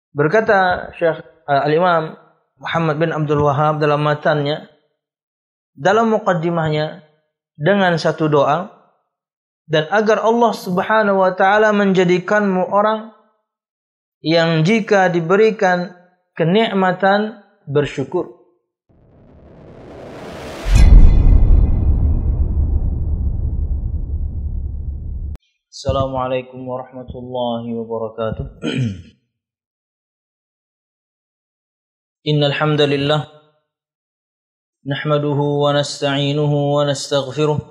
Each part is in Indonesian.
Berkata Syekh Al-Imam Muhammad bin Abdul Wahhab dalam matannya, dalam muqaddimahnya, dengan satu doa, dan agar Allah Subhanahu wa taala menjadikanmu orang yang jika diberikan kenikmatan bersyukur. Assalamualaikum warahmatullahi wabarakatuh. Innal hamdalillah nahmaduhu wa nasta'inuhu wa nastaghfiruh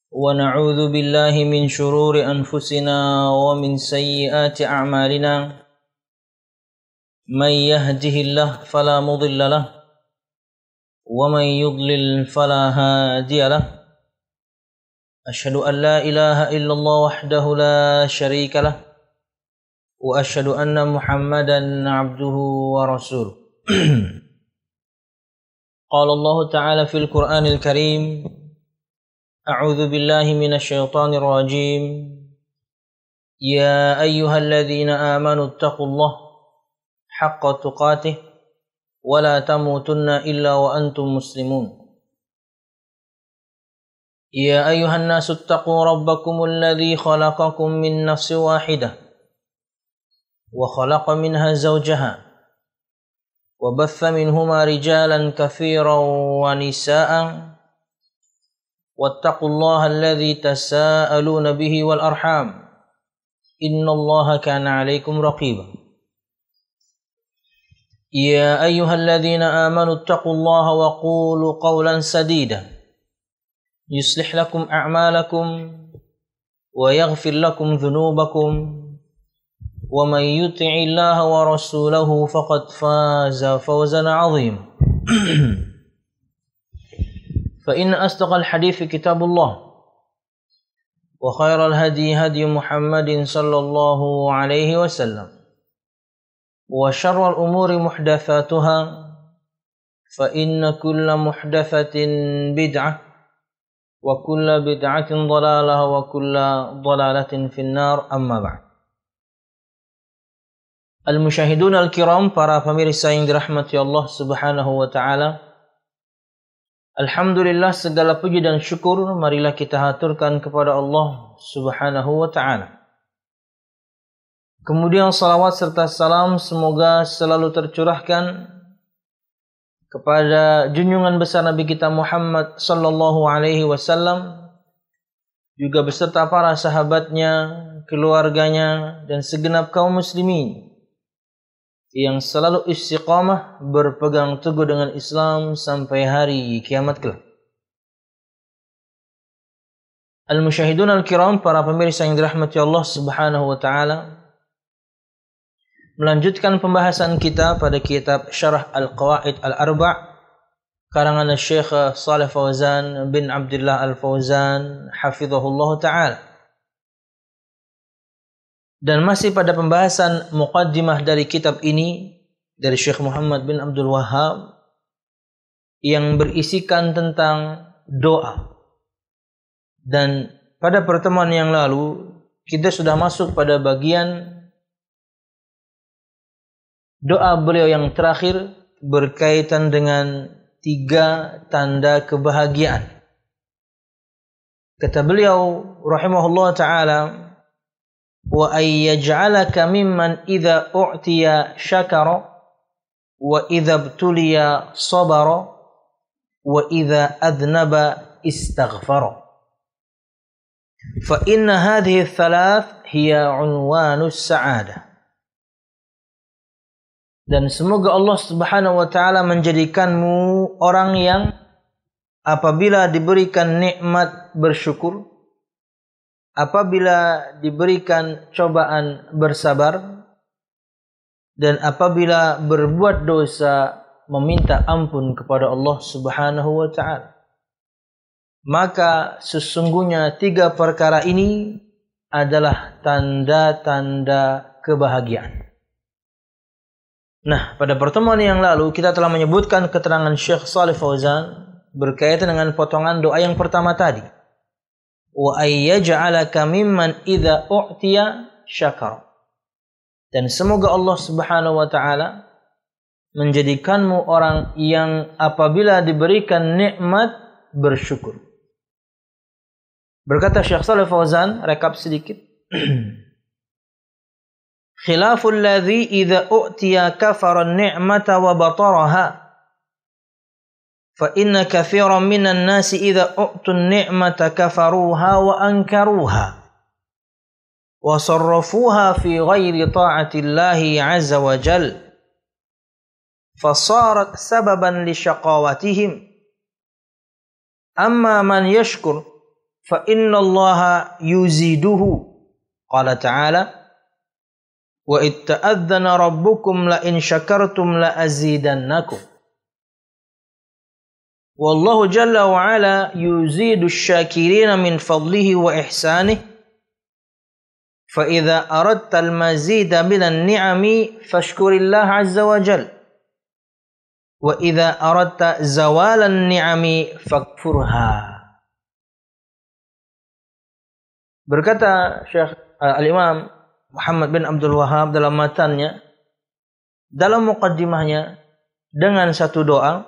wa na'udzu billahi min shururi anfusina wa min sayyiati a'malina. May yahdihillahu fala mudilla lahu wa may yudlil fala hadiya lahu. Asyhadu an la ilaha illallah wahdahu la syarika lah wa asyhadu anna Muhammadan abduhu wa rasuluh. Qala Allah Ta'ala fil Qur'anil Karim, a'udzu billahi minasy syaithanir rajim. Ya ayyuhalladzina amanu taqullaha haqqa tuqatih wa la tamutunna illa wa antum muslimun. يا أيها الناس اتقوا ربكم الذي خلقكم من نفس واحدة وخلق منها زوجها وبث منهما رجالا كثيرا ونساء واتقوا الله الذي تساءلون به والأرحام إن الله كان عليكم رقيبا. يا أيها الذين آمنوا اتقوا الله وقولوا قولا سديدا يصلح لكم أعمالكم ويغفر لكم ذنوبكم ومن يطع الله ورسوله فقد فاز فوزا عظيما. فإن أصدق الحديث كتاب الله وخير الهدي هدي محمد صلى الله عليه وسلم وشر الأمور محدثاتها فإن كل محدثة بدعة wa kullu bid'atin dhalalah wa kullu dhalalatin finnar, amma ba'd. Al-musyahidun al-kiram, para pemirsa yang dirahmati Allah Subhanahu wa taala. Alhamdulillah, segala puji dan syukur marilah kita haturkan kepada Allah Subhanahu wa taala. Kemudian salawat serta salam semoga selalu tercurahkan kepada junjungan besar Nabi kita Muhammad sallallahu alaihi wasallam, juga beserta para sahabatnya, keluarganya, dan segenap kaum muslimin yang selalu istiqamah berpegang teguh dengan Islam sampai hari kiamat kelak. Al-musyahidun al-kiram, para pemirsa yang dirahmati Allah Subhanahu wa taala, melanjutkan pembahasan kita pada kitab Syarah Al-Qawaid Al-Arba' karangan Syekh Shalih Fauzan bin Abdullah Al-Fauzan hafizahullah ta'ala. Dan masih pada pembahasan muqaddimah dari kitab ini dari Syekh Muhammad bin Abdul Wahhab yang berisikan tentang doa. Dan pada pertemuan yang lalu kita sudah masuk pada bagian doa beliau yang terakhir berkaitan dengan 3 tanda kebahagiaan. Kata beliau rahimahullah ta'ala, wa ayyaj'alaka mimman idza u'tiya syakara wa idza ibtuliya sabara wa idza adnaba istaghfara. Fa inna hadhihi ats-tsalath hiya 'unwanus sa'adah. Dan semoga Allah Subhanahu wa taala menjadikanmu orang yang apabila diberikan nikmat bersyukur, apabila diberikan cobaan bersabar, dan apabila berbuat dosa meminta ampun kepada Allah Subhanahu wa taala. Maka sesungguhnya 3 perkara ini adalah tanda-tanda kebahagiaan. Nah, pada pertemuan yang lalu kita telah menyebutkan keterangan Syekh Shalih Fauzan berkaitan dengan potongan doa yang pertama tadi. Wa ayyaj'alaka mimman idza u'tiya syakara. Dan semoga Allah Subhanahu wa taala menjadikanmu orang yang apabila diberikan nikmat bersyukur. Berkata Syekh Shalih Fauzan, rekap sedikit. Khilaful ladzi idza u'tiya kafara an-ni'mata wa bataraha. Fa inna katsiran minan nasi idza u'tun ni'mata kafaruha wa ankaruha wa sarrafuha fi ghairi ta'ati Allahi 'azza wa jalla fasarat sababan li syaqawatihim. Amma man yashkur fa inna Allaha yuziduhu. Qala ta'ala wa itta'adzana rabbukum la in syakartum la azidannakum. Wallahu jalla wa ala yuzidu syakirina min fadlihi wa ihsanih. Fa idza aradta al-mazida minan ni'ami fashkurillah azza wa jalla. Wa idza aradta zawalan ni'ami fakfurha. Berkata Syekh Al-Imam Muhammad bin Abdul Wahhab dalam matannya, dalam muqaddimahnya, dengan satu doa,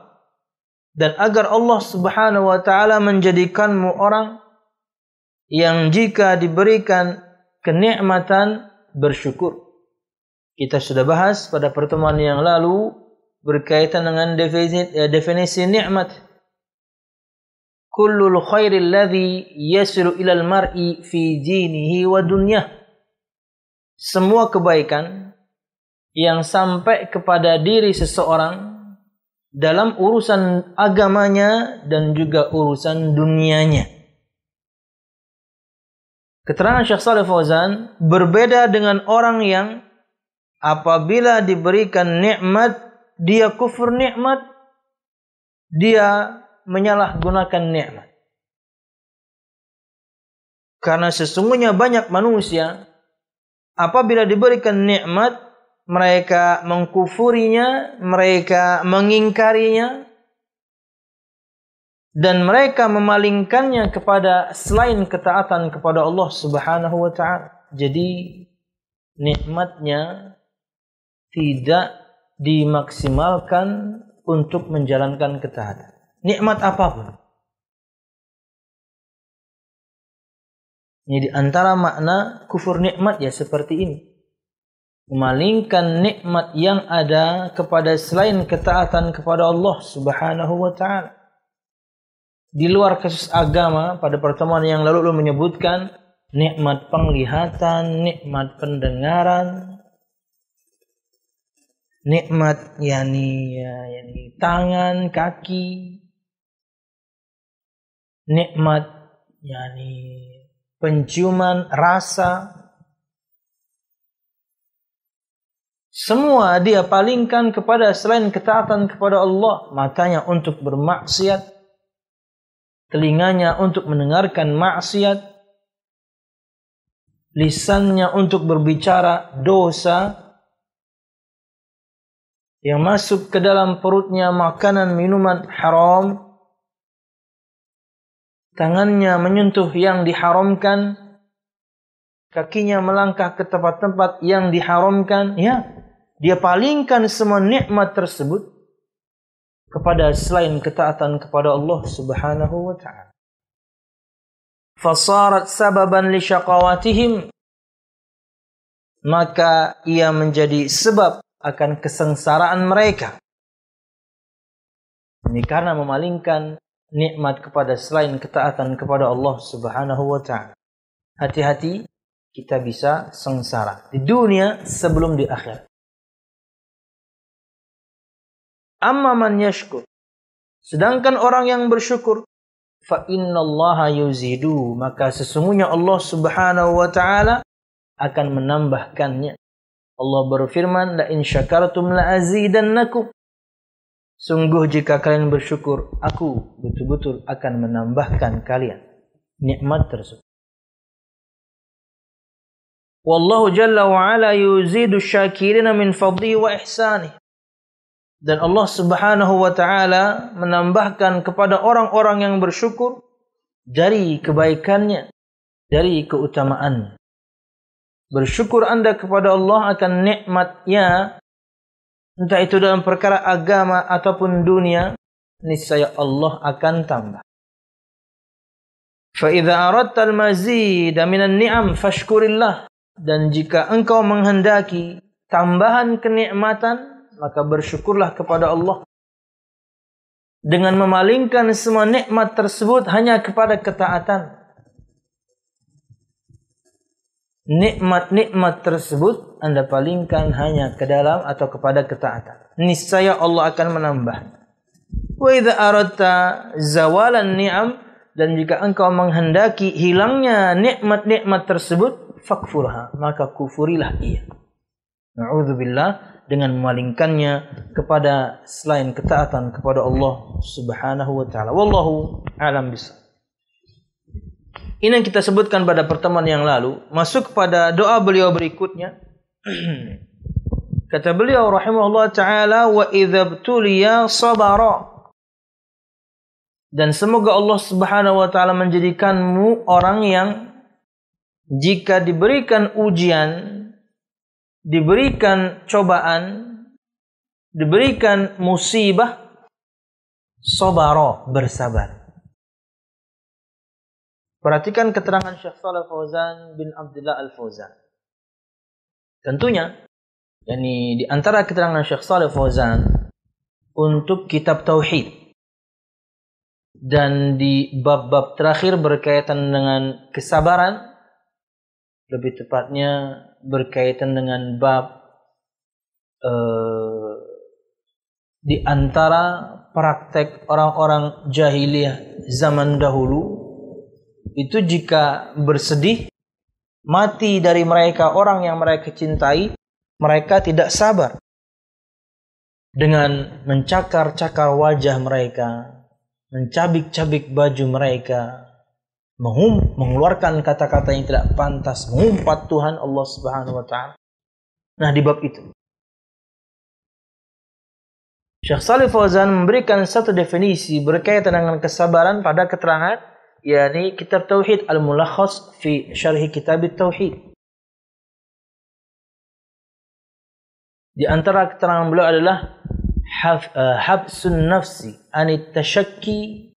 dan agar Allah Subhanahu wa taala menjadikanmu orang yang jika diberikan kenikmatan bersyukur. Kita sudah bahas pada pertemuan yang lalu berkaitan dengan definisi nikmat. Kullul khairil ladzi yasilu ilal mar'i fi dinihi wa dunyah. Semua kebaikan yang sampai kepada diri seseorang dalam urusan agamanya dan juga urusan dunianya. Keterangan Syekh Shalih Fauzan berbeda dengan orang yang apabila diberikan nikmat dia kufur nikmat, dia menyalahgunakan nikmat. Karena sesungguhnya banyak manusia apabila diberikan nikmat mereka mengkufurinya, mereka mengingkarinya, dan mereka memalingkannya kepada selain ketaatan kepada Allah Subhanahu wa ta'ala. Jadi nikmatnya tidak dimaksimalkan untuk menjalankan ketaatan. Nikmat apapun. Ini di antara makna kufur nikmat ya seperti ini. Memalingkan nikmat yang ada kepada selain ketaatan kepada Allah Subhanahu wa ta'ala. Di luar kasus agama, pada pertemuan yang lalu menyebutkan nikmat penglihatan, nikmat pendengaran, nikmat yani tangan, kaki, nikmat yani penciuman, rasa. Semua dia palingkan kepada selain ketaatan kepada Allah. Matanya untuk bermaksiat, telinganya untuk mendengarkan maksiat, lisannya untuk berbicara dosa, yang masuk ke dalam perutnya makanan minuman haram, tangannya menyentuh yang diharamkan, kakinya melangkah ke tempat-tempat yang diharamkan, ya. Dia palingkan semua nikmat tersebut kepada selain ketaatan kepada Allah Subhanahu wa ta'ala. Fasarat sababan li syaqawatihim. Maka ia menjadi sebab akan kesengsaraan mereka. Ini karena memalingkan nikmat kepada selain ketaatan kepada Allah Subhanahu wa ta'ala. Hati-hati, kita bisa sengsara di dunia sebelum di akhirat. Amma man yashkur. Sedangkan orang yang bersyukur, fa innallaha yuzidu, maka sesungguhnya Allah Subhanahu wa ta'ala akan menambahkannya. Allah berfirman, la in syakartum la azidannakum. Sungguh jika kalian bersyukur, aku betul-betul akan menambahkan kalian nikmat tersebut. Wallahu jalla wa ala yuzidu syakirina min fadlihi wa ihsanih. Dan Allah Subhanahu wa ta'ala menambahkan kepada orang-orang yang bersyukur dari kebaikannya, dari keutamaannya. bersyukur Anda kepada Allah akan nikmatnya, entah itu dalam perkara agama ataupun dunia, niscaya Allah akan tambah. Fa idza aradta al-mazid minan ni'am fashkurillah. Dan jika engkau menghendaki tambahan kenikmatan, maka bersyukurlah kepada Allah dengan memalingkan semua nikmat tersebut hanya kepada ketaatan. Nikmat-nikmat tersebut Anda palingkan hanya ke dalam atau kepada ketaatan. Niscaya Allah akan menambah. Wa idza aradta zawalan ni'am, dan jika engkau menghendaki hilangnya nikmat-nikmat tersebut, fakfurha, maka kufurilah ia. Na'udzubillah, dengan memalingkannya kepada selain ketaatan kepada Allah Subhanahu wa taala. Wallahu a'lam bishawab. Ini yang kita sebutkan pada pertemuan yang lalu. Masuk pada doa beliau berikutnya. Kata beliau rahimahullah taala, wa idza btuliya sabara. Dan semoga Allah Subhanahu wa taala menjadikanmu orang yang jika diberikan ujian, diberikan cobaan, diberikan musibah, sabara, bersabar. Perhatikan keterangan Syekh Shalih Fauzan bin Abdullah Al-Fauzan. Tentunya, di antara keterangan Syekh Shalih Fauzan untuk kitab Tauhid. Dan di bab-bab terakhir berkaitan dengan kesabaran, lebih tepatnya berkaitan dengan bab di antara praktek orang-orang jahiliyah zaman dahulu, itu jika bersedih, mati dari mereka orang yang mereka cintai, mereka tidak sabar dengan mencakar-cakar wajah mereka, mencabik-cabik baju mereka, mengeluarkan kata-kata yang tidak pantas, mengumpat Tuhan Allah Subhanahu wa taala. Nah, di bab itu Syekh Shalih Fauzan memberikan satu definisi berkaitan dengan kesabaran pada keterangan, yakni kitab Tauhid Al-Mulakhas fi Syarhi Kitab Tauhid. Di antara keterangan beliau adalah habsun nafsi anit tashakki,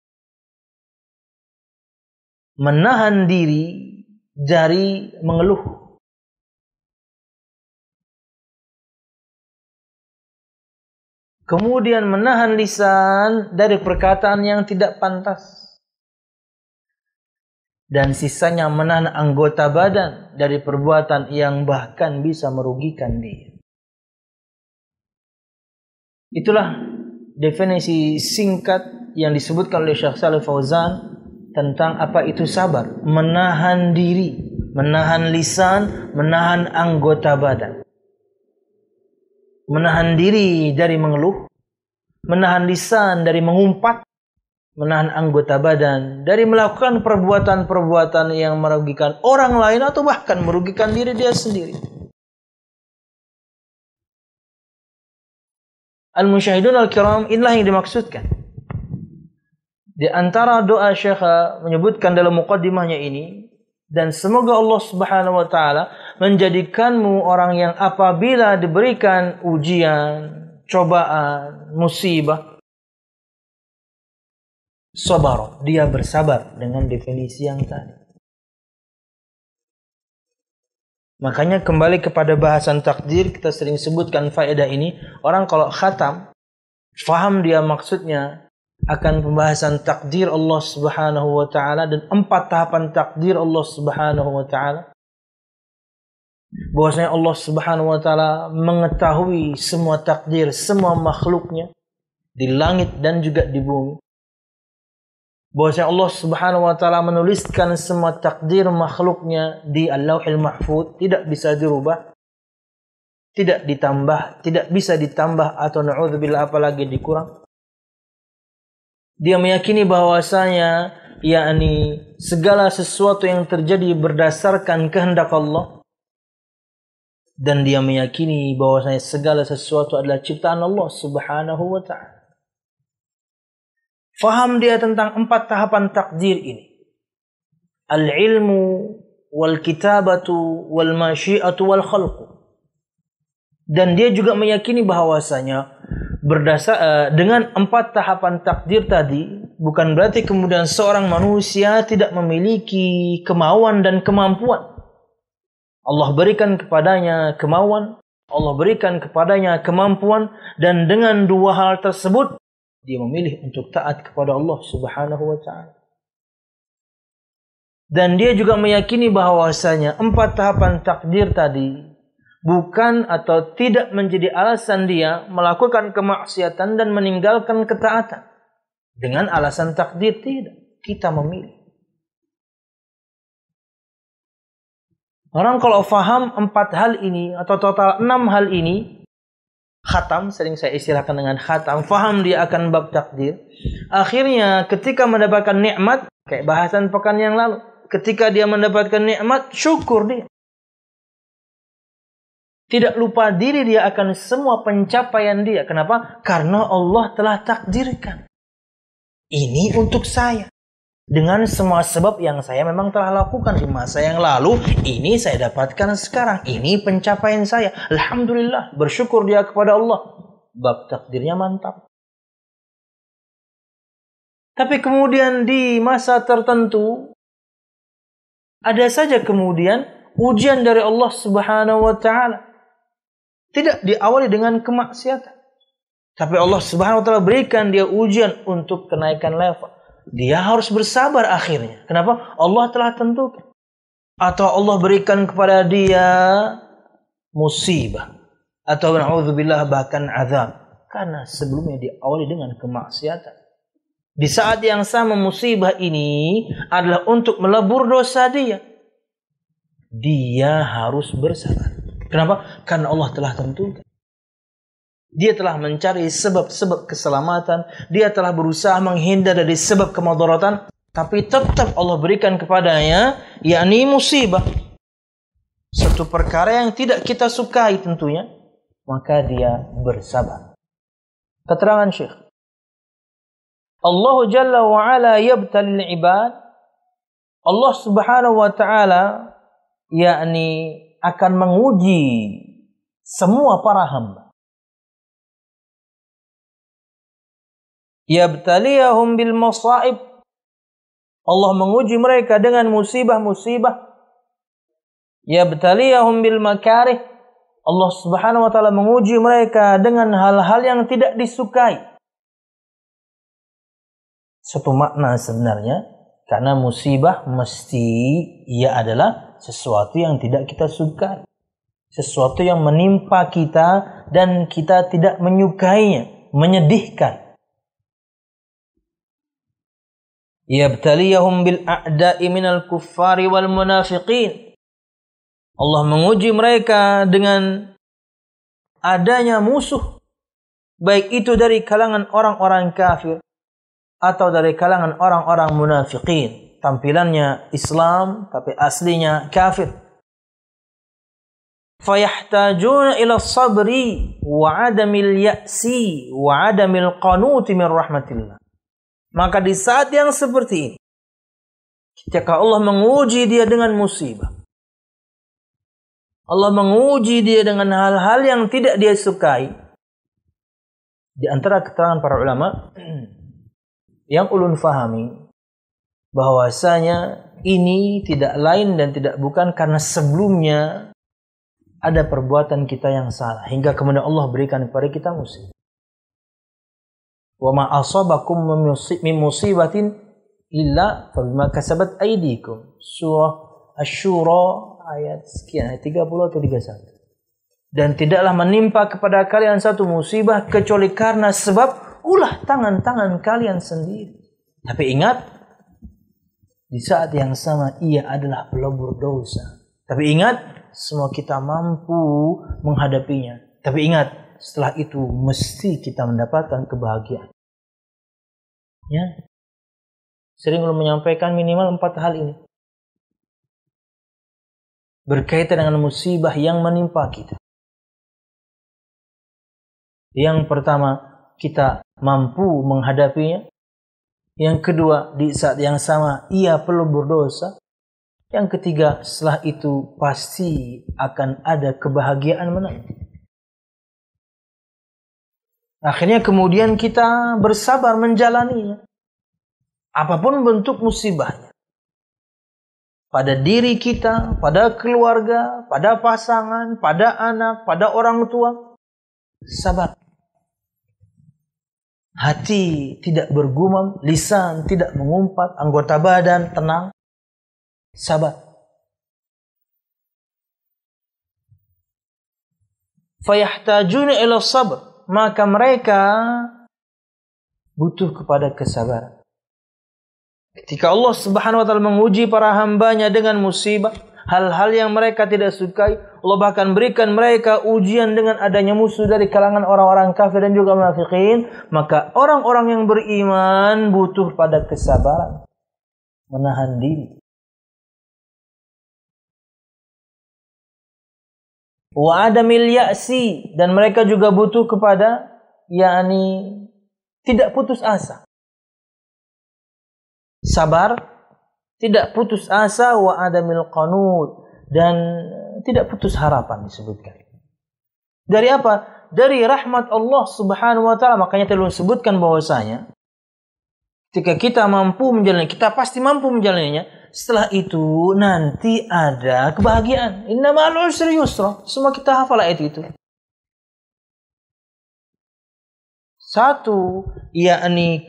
menahan diri dari mengeluh. Kemudian menahan lisan dari perkataan yang tidak pantas. Dan sisanya menahan anggota badan dari perbuatan yang bahkan bisa merugikan dia. Itulah definisi singkat yang disebutkan oleh Syekh Shalih Fauzan tentang apa itu sabar. Menahan diri, menahan lisan, menahan anggota badan. Menahan diri dari mengeluh, menahan lisan dari mengumpat, menahan anggota badan dari melakukan perbuatan-perbuatan yang merugikan orang lain atau bahkan merugikan diri dia sendiri. Al-Musyahidun Al-Kiram, inilah yang dimaksudkan. Di antara doa Syekh menyebutkan dalam muqaddimahnya ini, dan semoga Allah Subhanahu wa taala menjadikanmu orang yang apabila diberikan ujian, cobaan, musibah, sabar, dia bersabar dengan definisi yang tadi. Makanya kembali kepada bahasan takdir, kita sering sebutkan faedah ini. Orang kalau khatam, faham dia maksudnya akan pembahasan takdir Allah Subhanahu wa taala dan 4 tahapan takdir Allah Subhanahu wa taala. Bahwasanya Allah Subhanahu wa taala mengetahui semua takdir semua makhluknya di langit dan juga di bumi. Bahwasanya Allah Subhanahu wa taala menuliskan semua takdir makhluknya di Al-Lauhil Mahfuz, tidak bisa dirubah, tidak ditambah, tidak bisa ditambah atau na'udzubillah apalagi dikurang. Dia meyakini bahwasanya yakni segala sesuatu yang terjadi berdasarkan kehendak Allah, dan dia meyakini bahwasanya segala sesuatu adalah ciptaan Allah Subhanahu wa taala. Faham dia tentang 4 tahapan takdir ini. Al-ilmu wal kitabatu wal masyiatu wal khalqu. Dan dia juga meyakini bahwasanya dengan 4 tahapan takdir tadi, bukan berarti kemudian seorang manusia tidak memiliki kemauan dan kemampuan. Allah berikan kepadanya kemauan, Allah berikan kepadanya kemampuan, dan dengan 2 hal tersebut dia memilih untuk taat kepada Allah Subhanahu wa taala. Dan dia juga meyakini bahwasanya 4 tahapan takdir tadi bukan atau tidak menjadi alasan dia melakukan kemaksiatan dan meninggalkan ketaatan. Dengan alasan takdir tidak. Kita memilih. Orang kalau faham 4 hal ini atau total 6 hal ini, khatam, sering saya istilahkan dengan khatam, faham dia akan bab takdir. Akhirnya ketika mendapatkan nikmat, kayak bahasan pekan yang lalu, ketika dia mendapatkan nikmat, syukur dia. Tidak lupa diri dia akan semua pencapaian dia. Kenapa? Karena Allah telah takdirkan. Ini untuk saya. Dengan semua sebab yang saya memang telah lakukan di masa yang lalu, ini saya dapatkan sekarang. Ini pencapaian saya. Alhamdulillah, bersyukur dia kepada Allah. Bab takdirnya mantap. Tapi kemudian di masa tertentu, ada saja kemudian ujian dari Allah Subhanahu wa taala. Tidak diawali dengan kemaksiatan. Tapi Allah Subhanahu wa taala berikan dia ujian untuk kenaikan level. Dia harus bersabar akhirnya. Kenapa? Allah telah tentukan. Atau Allah berikan kepada dia musibah. Atau na'udzubillah bahkan azab. Karena sebelumnya diawali dengan kemaksiatan. Di saat yang sama musibah ini adalah untuk melebur dosa dia. Dia harus bersabar. Kenapa? Karena Allah telah tentukan. Dia telah mencari sebab-sebab keselamatan. Dia telah berusaha menghindar dari sebab kemudaratan. Tapi tetap Allah berikan kepadanya, yakni musibah. Satu perkara yang tidak kita sukai tentunya. Maka dia bersabar. Keterangan Syekh. Allah Jalla wa'ala yabtalil ibad. Allah Subhanahu wa ta'ala yakni akan menguji semua para hamba. Yabtaliyahum bil masaib. Allah menguji mereka dengan musibah-musibah. Yabtaliyahum bil makarih. Allah Subhanahu wa taala menguji mereka dengan hal-hal yang tidak disukai. Satu makna sebenarnya, karena musibah mesti ia adalah sesuatu yang tidak kita sukai. Sesuatu yang menimpa kita dan kita tidak menyukainya. Menyedihkan. Yabtaliyahum bil a'da'i minal kuffari wal munafiqin. Allah menguji mereka dengan adanya musuh. Baik itu dari kalangan orang-orang kafir atau dari kalangan orang-orang munafiqin. Tampilannya Islam tapi aslinya kafir. Fayahtajuna ila sabri wa adamil ya'si wa adamil qanuti min rahmatillah. Maka di saat yang seperti ini, ketika Allah menguji dia dengan musibah, Allah menguji dia dengan hal-hal yang tidak dia sukai. Di antara keterangan para ulama yang ulun fahami, bahwasanya ini tidak lain dan tidak bukan karena sebelumnya ada perbuatan kita yang salah hingga kemudian Allah berikan kepada kita musibah. Wa ma asabakum min musibatin illa bima kasabat aydikum. Surah Asy-Syura ayat sekian, ayat 30 atau 31. Dan tidaklah menimpa kepada kalian satu musibah kecuali karena sebab ulah tangan-tangan kalian sendiri. Tapi ingat, di saat yang sama ia adalah pelebur dosa. Tapi ingat, semua kita mampu menghadapinya. Tapi ingat, setelah itu mesti kita mendapatkan kebahagiaan. Ya. Sering belum menyampaikan minimal 4 hal ini. Berkaitan dengan musibah yang menimpa kita. Yang pertama, kita mampu menghadapinya. Yang kedua, di saat yang sama ia pelebur dosa. Yang ketiga, setelah itu pasti akan ada kebahagiaan menanti. Akhirnya kemudian kita bersabar menjalaninya. Apapun bentuk musibahnya. Pada diri kita, pada keluarga, pada pasangan, pada anak, pada orang tua. Sabar. Hati tidak bergumam, lisan tidak mengumpat, anggota badan tenang. Sabar. Fayahtajuna ila sabr. Maka mereka butuh kepada kesabaran. Ketika Allah Subhanahu wa taala menguji para hambanya dengan musibah, hal-hal yang mereka tidak sukai, Allah bahkan berikan mereka ujian dengan adanya musuh dari kalangan orang-orang kafir dan juga munafikin, maka orang-orang yang beriman butuh pada kesabaran, menahan diri. Wa adamil ya'si, dan mereka juga butuh kepada tidak putus asa. Sabar, tidak putus asa, wa adamil qanud, dan tidak putus harapan disebutkan. Dari apa? Dari rahmat Allah Subhanahu wa taala. Makanya tadi disebutkan bahwasanya ketika kita mampu menjalani, kita pasti mampu menjalaninya. Setelah itu nanti ada kebahagiaan. Inna ma'al usri yusra. Semua kita hafal ayat itu. Satu,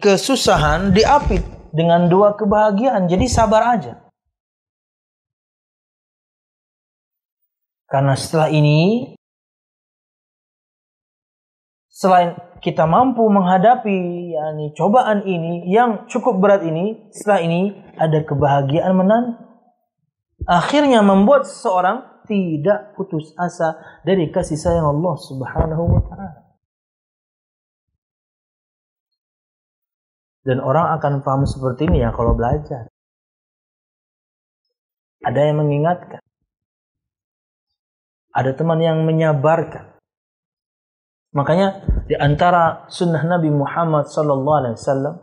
kesusahan diapit dengan dua kebahagiaan. Jadi sabar aja. Karena setelah ini, selain kita mampu menghadapi cobaan ini yang cukup berat ini, setelah ini ada kebahagiaan menanti. Akhirnya membuat seseorang tidak putus asa dari kasih sayang Allah Subhanahu wa taala. Dan orang akan paham seperti ini ya kalau belajar. Ada yang mengingatkan. Ada teman yang menyabarkan. Makanya di antara sunnah Nabi Muhammad SAW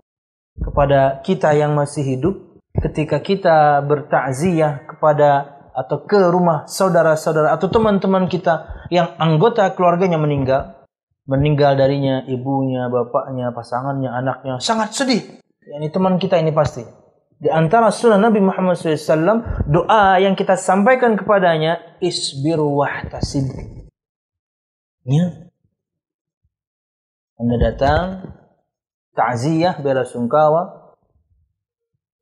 kepada kita yang masih hidup, ketika kita bertakziah kepada atau ke rumah saudara-saudara atau teman-teman kita yang anggota keluarganya meninggal darinya ibunya, bapaknya, pasangannya, anaknya, sangat sedih. Ini teman kita ini pasti. Di antara sunnah Nabi Muhammad SAW, doa yang kita sampaikan kepadanya, isbiru wahtasib. Ya. Anda datang, ta'ziyah, belasungkawa.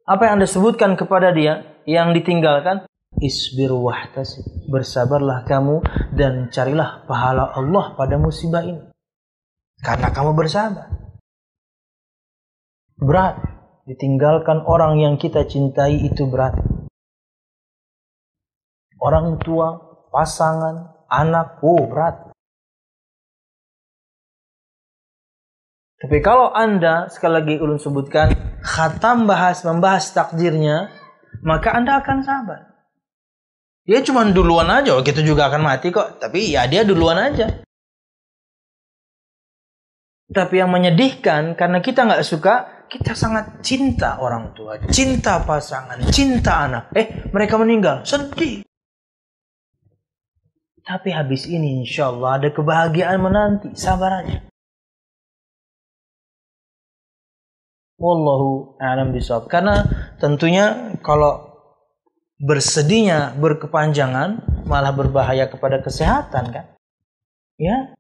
Apa yang Anda sebutkan kepada dia yang ditinggalkan? Isbir wahtasib. Bersabarlah kamu dan carilah pahala Allah pada musibah ini. Karena kamu bersabar. Berat. Ditinggalkan orang yang kita cintai itu berat. Orang tua, pasangan, anak, berat. Tapi kalau Anda, sekali lagi ulun sebutkan, khatam membahas takdirnya, maka Anda akan sabar. Dia cuma duluan aja, kita juga akan mati kok. Tapi ya dia duluan aja. Tapi yang menyedihkan, karena kita nggak suka, kita sangat cinta orang tua, cinta pasangan, cinta anak. Mereka meninggal, sedih. Tapi habis ini insya Allah ada kebahagiaan menanti, sabar aja. Wallahu a'lam bishawab. Karena tentunya kalau bersedihnya berkepanjangan malah berbahaya kepada kesehatan kan. Ya.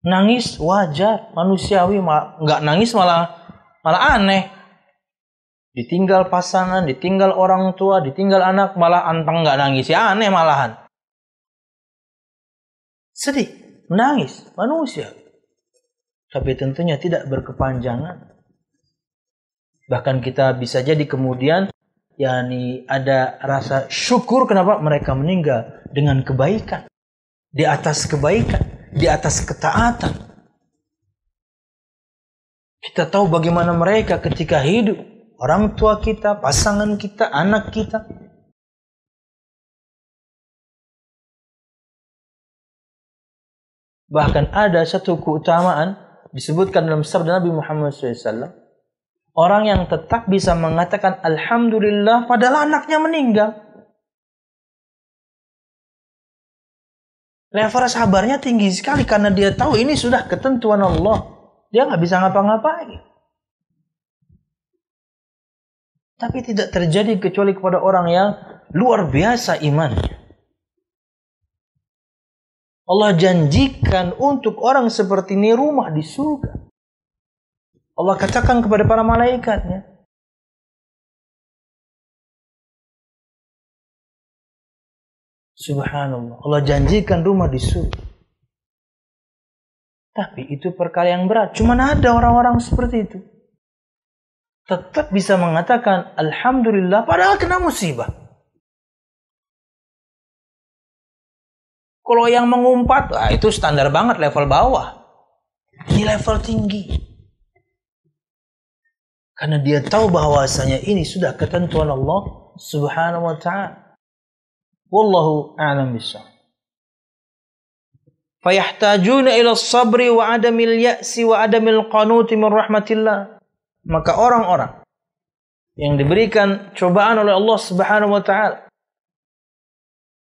Nangis wajar, manusiawi, nggak nangis malah aneh. Ditinggal pasangan, ditinggal orang tua, ditinggal anak, malah anteng nggak nangis, ya aneh malahan. Sedih, menangis, manusia. Tapi tentunya tidak berkepanjangan. Bahkan kita bisa jadi kemudian ada rasa syukur kenapa mereka meninggal dengan kebaikan. Di atas kebaikan, di atas ketaatan. Kita tahu bagaimana mereka ketika hidup. Orang tua kita, pasangan kita, anak kita. Bahkan ada satu keutamaan disebutkan dalam sabda Nabi Muhammad SAW. Orang yang tetap bisa mengatakan alhamdulillah padahal anaknya meninggal. Level sabarnya tinggi sekali karena dia tahu ini sudah ketentuan Allah. Dia nggak bisa ngapa-ngapain. Tapi tidak terjadi kecuali kepada orang yang luar biasa imannya. Allah janjikan untuk orang seperti ini rumah di surga. Allah katakan kepada para malaikatnya, subhanallah, Allah janjikan rumah di surga. Tapi itu perkara yang berat. Cuman ada orang-orang seperti itu. Tetap bisa mengatakan alhamdulillah padahal kena musibah. Kalau yang mengumpat, itu standar banget level bawah. Ini level tinggi. Karena dia tahu bahwasanya ini sudah ketentuan Allah Subhanahu wa ta'ala. Wallahu a'lam bishawab. Fayahtajuna ila sabri wa adamil ya'si wa adamil qanuti min rahmatillah. Maka orang-orang yang diberikan cobaan oleh Allah Subhanahu wa ta'ala,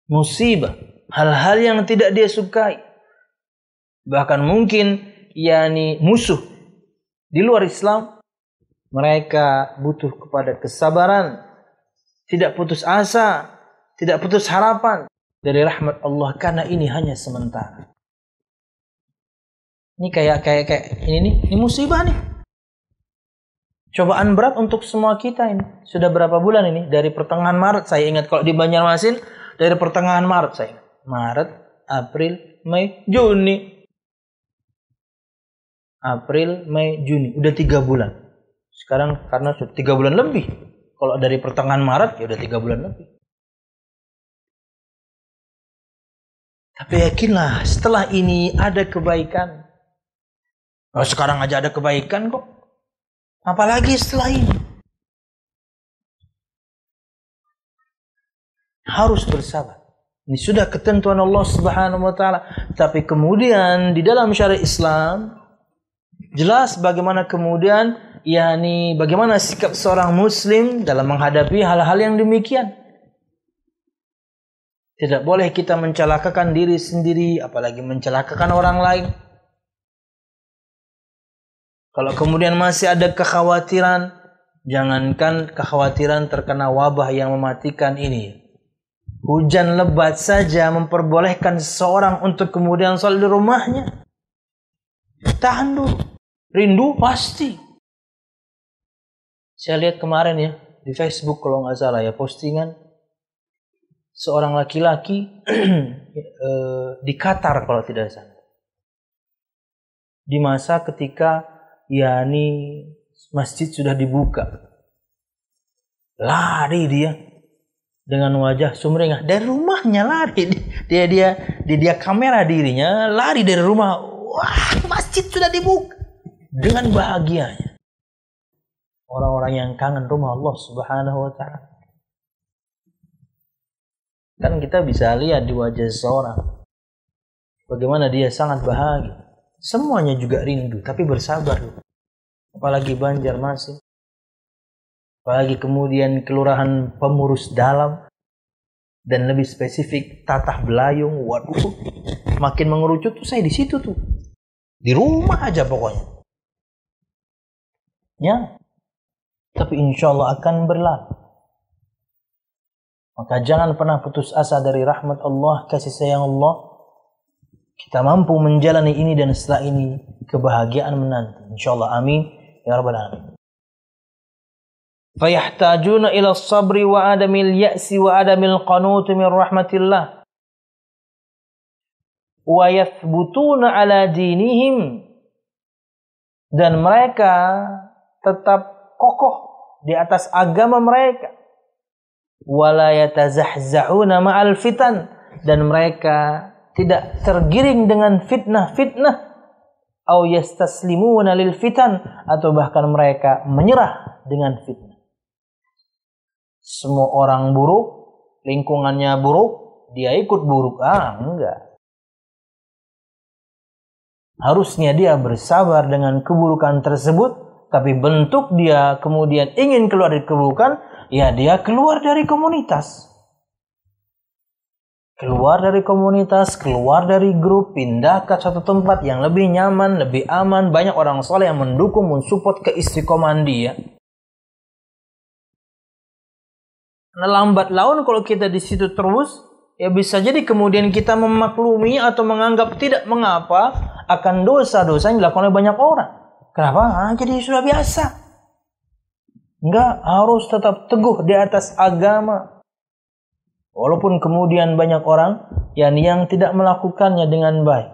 musibah, hal-hal yang tidak dia sukai, bahkan mungkin musuh di luar Islam, mereka butuh kepada kesabaran, tidak putus asa, tidak putus harapan dari rahmat Allah karena ini hanya sementara. Ini kayak ini musibah nih. Cobaan berat untuk semua kita ini. Sudah berapa bulan ini? Dari pertengahan Maret saya ingat, kalau di Banjarmasin dari pertengahan Maret saya ingat. Maret, April, Mei, Juni. April, Mei, Juni. Udah 3 bulan. Sekarang karena sudah 3 bulan lebih. Kalau dari pertengahan Maret ya udah 3 bulan lebih. Tapi yakinlah setelah ini ada kebaikan. Oh, sekarang aja ada kebaikan kok. Apalagi setelah ini. Harus bersabar. Ini sudah ketentuan Allah Subhanahu wa ta'ala. Tapi kemudian di dalam syariat Islam jelas bagaimana kemudian bagaimana sikap seorang muslim dalam menghadapi hal-hal yang demikian. Tidak boleh kita mencelakakan diri sendiri, apalagi mencelakakan orang lain. Kalau kemudian masih ada kekhawatiran, jangankan kekhawatiran terkena wabah yang mematikan ini. Hujan lebat saja memperbolehkan seseorang untuk kemudian sholat di rumahnya. Tahan dulu. Rindu pasti. Saya lihat kemarin ya, di Facebook kalau nggak salah ya, postingan seorang laki-laki di Qatar kalau tidak salah. Di masa ketika masjid sudah dibuka. Lari dia dengan wajah sumringah dari rumahnya, lari. Dia kamera dirinya, lari dari rumah. Wah, masjid sudah dibuka. Dengan bahagianya. Orang-orang yang kangen rumah Allah Subhanahu wa ta'ala. Kan kita bisa lihat di wajah seseorang bagaimana dia sangat bahagia. Semuanya juga rindu, tapi bersabar. Apalagi Banjarmasin. Apalagi kemudian kelurahan Pemurus Dalam. Dan lebih spesifik Tatah Belayung. Waduh, makin mengerucut tuh saya di situ tuh. Di rumah aja pokoknya. Ya. Tapi insya Allah akan berlalu. Maka jangan pernah putus asa dari rahmat Allah, kasih sayang Allah. Kita mampu menjalani ini dan setelah ini kebahagiaan menanti. InsyaAllah amin. Ya Rabbal Alamin. Fayahtajuna ila sabri wa adamil ya'si wa adamil qanuti min rahmatillah. Wa yathbutuna ala dinihim. Dan mereka tetap kokoh di atas agama mereka. Wa la yatazahza'una ma'al fitan. Dan mereka tidak tergiring dengan fitnah-fitnah, au yastaslimuna lil fitan, atau bahkan mereka menyerah dengan fitnah. Semua orang buruk, lingkungannya buruk, dia ikut buruk. Enggak. Harusnya dia bersabar dengan keburukan tersebut, Tapi bentuk dia kemudian ingin keluar dari keburukan, ya dia keluar dari komunitas. Keluar dari komunitas, keluar dari grup, pindah ke satu tempat yang lebih nyaman, lebih aman. Banyak orang soleh yang mendukung, mensupport keistiqomahan dia. Nah, lambat laun kalau kita di situ terus, ya bisa jadi kemudian kita memaklumi atau menganggap tidak mengapa akan dosa-dosa yang dilakukan oleh banyak orang. Kenapa? Jadi sudah biasa. Enggak, harus tetap teguh di atas agama. Walaupun kemudian banyak orang yang tidak melakukannya dengan baik.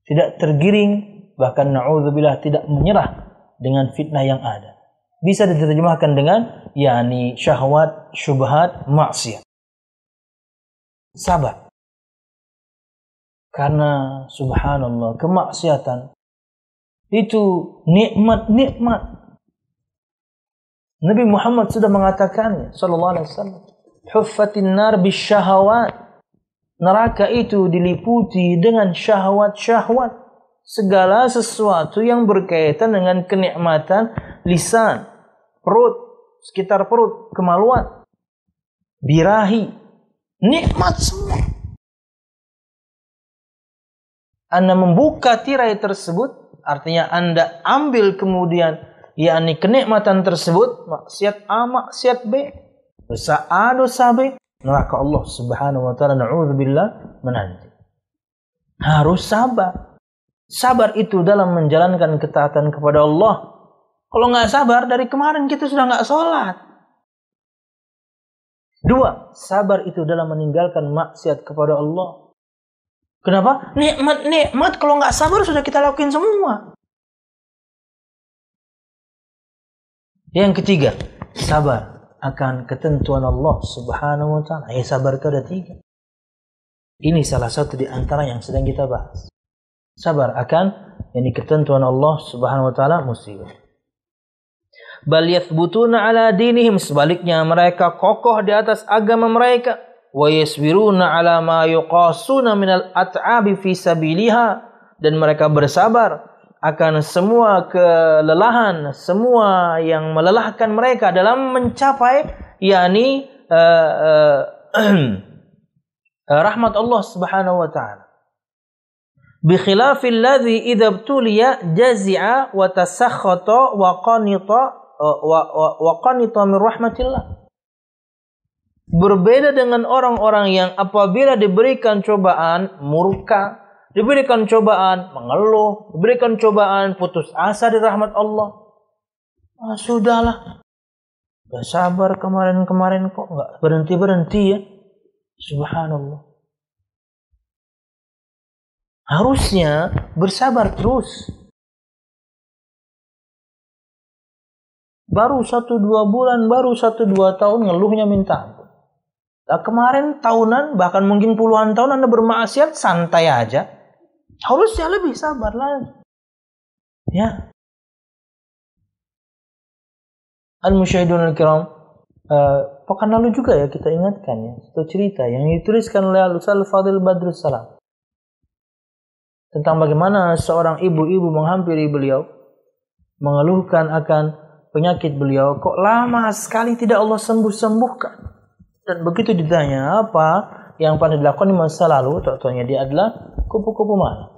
Tidak tergiring, bahkan na'udzubillah tidak menyerah dengan fitnah yang ada. Bisa diterjemahkan dengan syahwat, syubhat, maksiat. Sabar. Karena subhanallah, kemaksiatan itu nikmat-nikmat. Nabi Muhammad sudah mengatakannya sallallahu alaihi wasallam, huffatin nar bisyahawat. Neraka itu diliputi dengan syahwat-syahwat. Segala sesuatu yang berkaitan dengan kenikmatan lisan, perut, sekitar perut, kemaluan, birahi, nikmat semua. Anda membuka tirai tersebut, artinya Anda ambil kemudian kenikmatan tersebut, maksiat A, maksiat B, dosa A, dosa B, neraka Allah Subhanahu wa taala na'udzubillah menanti. Harus sabar. Sabar itu dalam menjalankan ketaatan kepada Allah. Kalau nggak sabar, dari kemarin kita sudah nggak sholat. 2, sabar itu dalam meninggalkan maksiat kepada Allah. Kenapa? Nikmat kalau nggak sabar sudah kita lakuin semua. Yang ketiga, sabar akan ketentuan Allah Subhanahu wa taala. Sabar itu ada 3. Ini salah satu di antara yang sedang kita bahas. Sabar akan ketentuan Allah Subhanahu wa taala musibah. Bal yathbutuna ala dinihim, sebaliknya mereka kokoh di atas agama mereka. Wa yasbiruna ala ma yuqasuna minal at'abi fi sabiliha, dan mereka bersabar akan semua kelelahan, semua yang melelahkan mereka dalam mencapai rahmat Allah Subhanahu wa taala. Bi khilafil ladzi idza btuliya jazi'a wa tasakhata wa qanita min rahmatillah. Berbeda dengan orang-orang yang apabila diberikan cobaan murka, diberikan cobaan mengeluh, diberikan cobaan putus asa dari rahmat Allah. Sudahlah, udah sabar kemarin-kemarin kok nggak berhenti-berhenti ya. Subhanallah. Harusnya bersabar terus. Baru 1-2 bulan, baru 1-2 tahun ngeluhnya minta ampun. Nah, kemarin tahunan, bahkan mungkin puluhan tahun Anda bermaksiat, santai aja. Harusnya lebih sabar lagi. Ya. Al-Musyahidun al-Kiram, pekan lalu juga ya kita ingatkan ya, satu cerita yang dituliskan oleh Al-Ustaz Fadil Badrus Salam. Tentang bagaimana seorang ibu-ibu menghampiri beliau, mengeluhkan akan penyakit beliau, kok lama sekali tidak Allah sembuh-sembuhkan. Dan begitu ditanya apa yang pernah dilakukan di masa lalu, contohnya dia adalah kupu-kupu malam.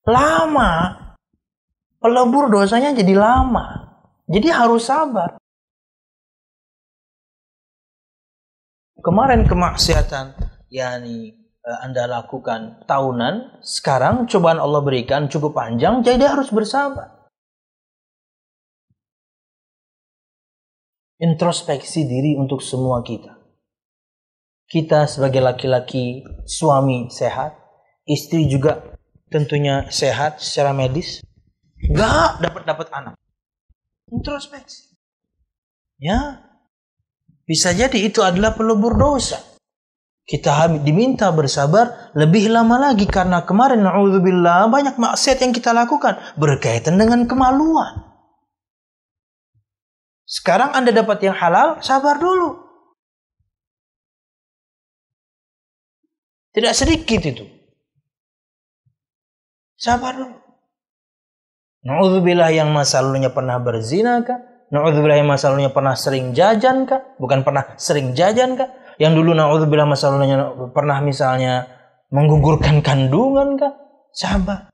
Lama, pelebur dosanya jadi lama, jadi harus sabar. Kemarin kemaksiatan, Anda lakukan tahunan, sekarang cobaan Allah berikan cukup panjang, jadi harus bersabar. Introspeksi diri untuk semua kita. Kita sebagai laki-laki, suami sehat, istri juga tentunya sehat secara medis, nggak dapat anak. Introspeksi. Ya, bisa jadi itu adalah pelebur dosa. Kita diminta bersabar lebih lama lagi karena kemarin na'udzubillah banyak maksiat yang kita lakukan berkaitan dengan kemaluan. Sekarang Anda dapat yang halal, sabar dulu. Tidak sedikit itu. Sabar dulu. Na'udzubillah yang masa lalunya pernah berzina kah? Na'udzubillah yang masa lalunya pernah sering jajan kah? Bukan pernah sering jajan kah? Yang dulu na'udzubillah masa lalunya pernah misalnya menggugurkan kandungan kah? Sabar.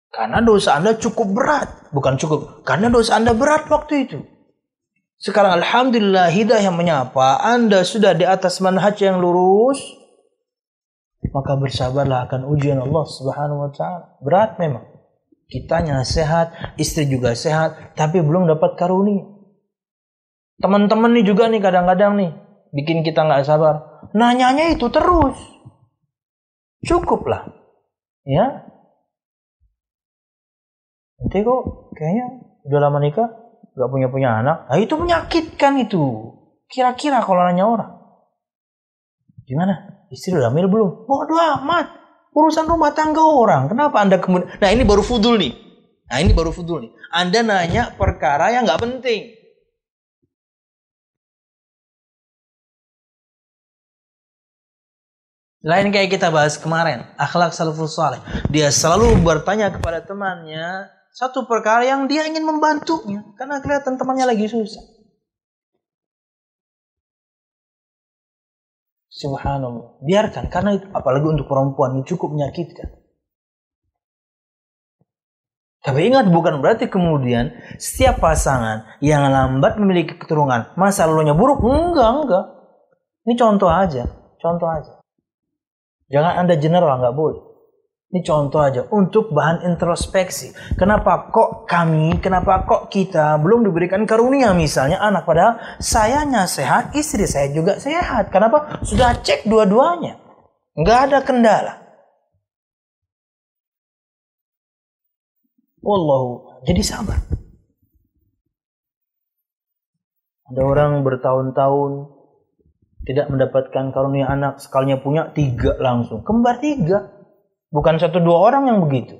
Karena dosa Anda cukup berat. Bukan cukup. Karena dosa Anda berat waktu itu. Sekarang alhamdulillah hidayah menyapa. Anda sudah di atas manhaj yang lurus. Maka bersabarlah akan ujian Allah Subhanahu wa ta'ala. Berat memang. Kitanya sehat, istri juga sehat, tapi belum dapat karunia. Teman-teman nih juga nih kadang-kadang nih bikin kita nggak sabar. Nanyanya itu terus. Cukuplah. Ya. Nanti kok kayaknya udah lama nikah, nggak punya anak. Nah, itu menyakitkan itu. Kira-kira kalau nanya orang. Gimana? Istri udah hamil belum? Bodoh amat. Urusan rumah tangga orang. Kenapa Anda kemudian... Nah, ini baru fudul nih. Anda nanya perkara yang nggak penting. Lain kayak kita bahas kemarin. Akhlak salafus saleh. Dia selalu bertanya kepada temannya satu perkara yang dia ingin membantunya. Karena kelihatan temannya lagi susah. Subhanallah. Biarkan. Karena itu, apalagi untuk perempuan, ini cukup menyakitkan. Tapi ingat, bukan berarti kemudian setiap pasangan yang lambat memiliki keturunan, masa lalunya buruk. Enggak. Ini contoh aja. Jangan Anda general, nggak boleh. Ini contoh aja untuk bahan introspeksi. Kenapa kok kita belum diberikan karunia misalnya anak, padahal sayanya sehat, istri saya juga sehat. Kenapa? Sudah cek dua-duanya. Nggak ada kendala. Wallahu, jadi sabar. Ada orang bertahun-tahun tidak mendapatkan karunia anak, sekalinya punya 3 langsung. Kembar 3. Bukan 1-2 orang yang begitu.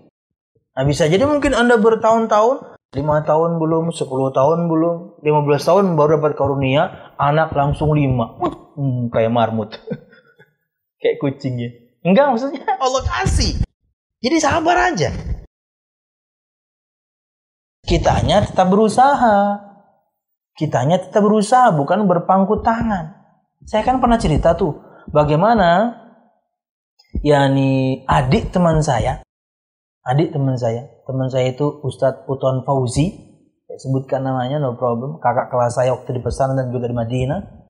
Nah, bisa jadi mungkin Anda bertahun-tahun, 5 tahun belum, 10 tahun belum, 15 tahun baru dapat karunia, anak langsung 5. Kayak marmut. Kayak kucing ya. Enggak, maksudnya Allah kasih. Jadi sabar aja. Kitanya tetap berusaha, bukan berpangku tangan. Saya kan pernah cerita tuh, bagaimana adik teman saya itu Ustadz Uton Fauzi, saya sebutkan namanya, no problem, kakak kelas saya waktu di pesantren dan juga di Madinah.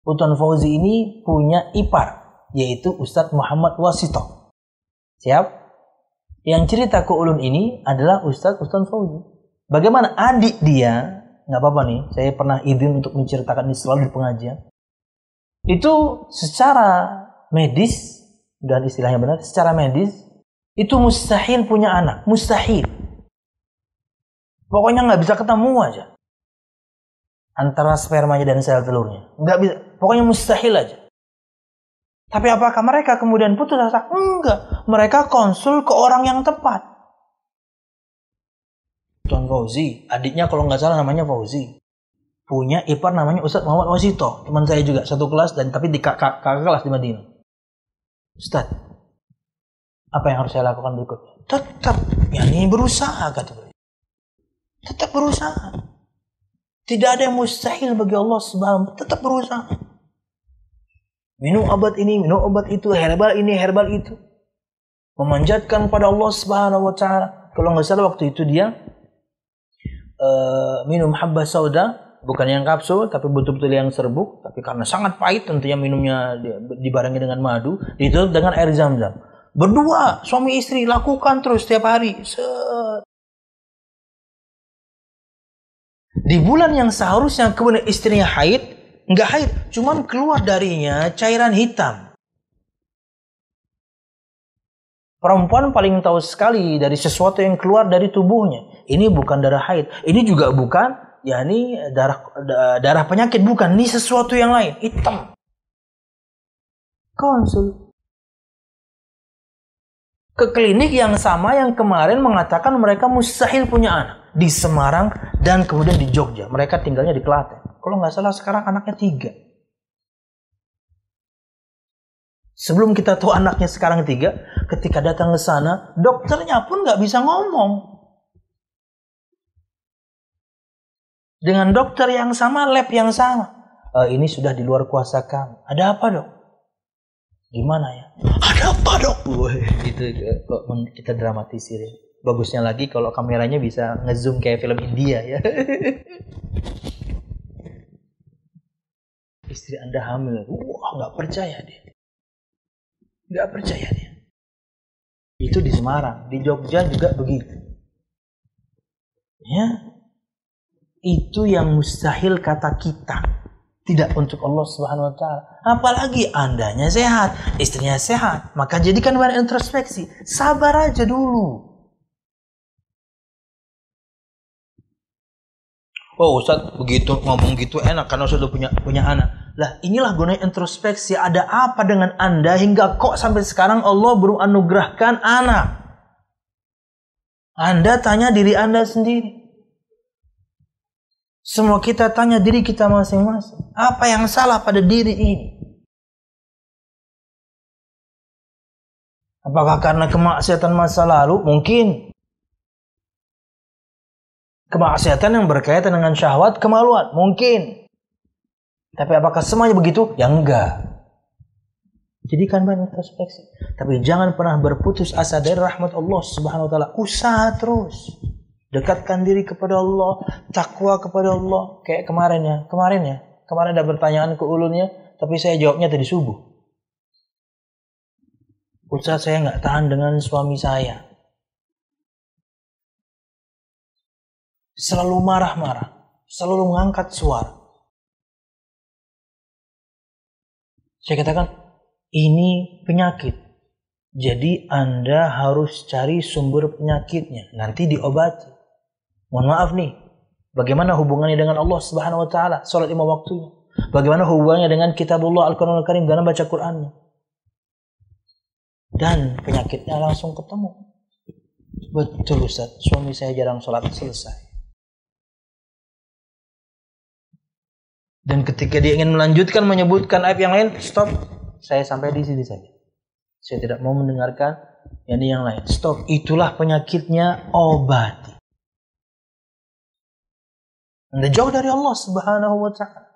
Uton Fauzi ini punya ipar, yaitu Ustadz Muhammad Wasito. Siap? Yang cerita ke ulun ini adalah Ustadz Uton Fauzi. Bagaimana adik dia, nggak apa-apa nih, saya pernah izin untuk menceritakan ini selalu di pengajian. Itu secara medis, dan istilahnya benar, secara medis itu mustahil punya anak, mustahil. Pokoknya nggak bisa ketemu aja antara spermanya dan sel telurnya, nggak bisa, pokoknya mustahil aja. Tapi apakah mereka kemudian putus asa? Enggak, mereka konsul ke orang yang tepat. Tuan Fauzi, adiknya kalau nggak salah namanya Fauzi, punya ipar namanya Ustadz Muhammad Wasito, teman saya juga satu kelas, dan tapi di kakak kelas di Madinah. Ustadz, apa yang harus saya lakukan berikut? Tetap, berusaha, kata beliau. Tetap berusaha. Tidak ada yang mustahil bagi Allah Subhanahu. Tetap berusaha. Minum obat ini, minum obat itu, herbal ini, herbal itu. Memanjatkan pada Allah Subhanahu wa ta'ala. Kalau nggak salah waktu itu dia minum habbah sauda, bukan yang kapsul, tapi betul-betul yang serbuk. Tapi karena sangat pahit, tentunya minumnya dibarengi dengan madu, ditutup dengan air zam-zam. Berdua, suami istri, lakukan terus setiap hari. Di bulan yang seharusnya kemudian istrinya haid, nggak haid, cuman keluar darinya cairan hitam. Perempuan paling tahu sekali dari sesuatu yang keluar dari tubuhnya. Ini bukan darah haid. Ini juga bukan, darah penyakit, bukan. Ini sesuatu yang lain, hitam. Konsul ke klinik yang sama yang kemarin mengatakan mereka mustahil punya anak. Di Semarang dan kemudian di Jogja. Mereka tinggalnya di Klaten. Kalau nggak salah sekarang anaknya 3. Sebelum kita tahu anaknya sekarang 3, ketika datang ke sana, dokternya pun nggak bisa ngomong. Dengan dokter yang sama, lab yang sama. Ini sudah di luar kuasa kami. Ada apa, Dok? Gimana ya? Ada apa, Dok? Itu kok kita dramatisir ya. Bagusnya lagi kalau kameranya bisa ngezoom kayak film India ya. Istri Anda hamil. Wah, nggak percaya dia. Nggak percaya dia. Itu di Semarang. Di Jogja juga begitu. Ya. Itu yang mustahil kata kita. Tidak untuk Allah Subhanahu wa Ta'ala. Apalagi Andanya sehat, istrinya sehat. Maka jadikan bahan introspeksi. Sabar aja dulu. Oh Ustaz, begitu ngomong gitu enak karena Ustaz udah punya anak. Lah inilah gunanya introspeksi. Ada apa dengan Anda hingga kok sampai sekarang Allah belum anugerahkan anak? Anda tanya diri Anda sendiri. Semua kita tanya diri kita masing-masing. Apa yang salah pada diri ini? Apakah karena kemaksiatan masa lalu? Mungkin. Kemaksiatan yang berkaitan dengan syahwat, kemaluan. Mungkin. Tapi apakah semuanya begitu? Ya enggak. Jadikan bahan introspeksi. Tapi jangan pernah berputus asa dari rahmat Allah Subhanahu wa Ta'ala. Usaha terus. Dekatkan diri kepada Allah, takwa kepada Allah. Kayak kemarin ya. Kemarin ada pertanyaan ke ulunnya, tapi saya jawabnya tadi subuh. Ustaz, saya nggak tahan dengan suami saya. Selalu marah-marah, selalu mengangkat suara. Saya katakan, ini penyakit. Jadi Anda harus cari sumber penyakitnya. Nanti diobati. Mohon maaf nih, bagaimana hubungannya dengan Allah Subhanahu wa Ta'ala, salat 5 waktunya? Bagaimana hubungannya dengan kitabullah Al-Quranul Karim dalam baca Qur'annya? Dan penyakitnya langsung ketemu. Betul Ustaz, suami saya jarang salat, selesai. Dan ketika dia ingin melanjutkan menyebutkan aib yang lain, stop. Saya sampai di sini saja. Saya tidak mau mendengarkan yang lain. Stop. Itulah penyakitnya, obati. Anda jauh dari Allah Subhanahu wa Ta'ala.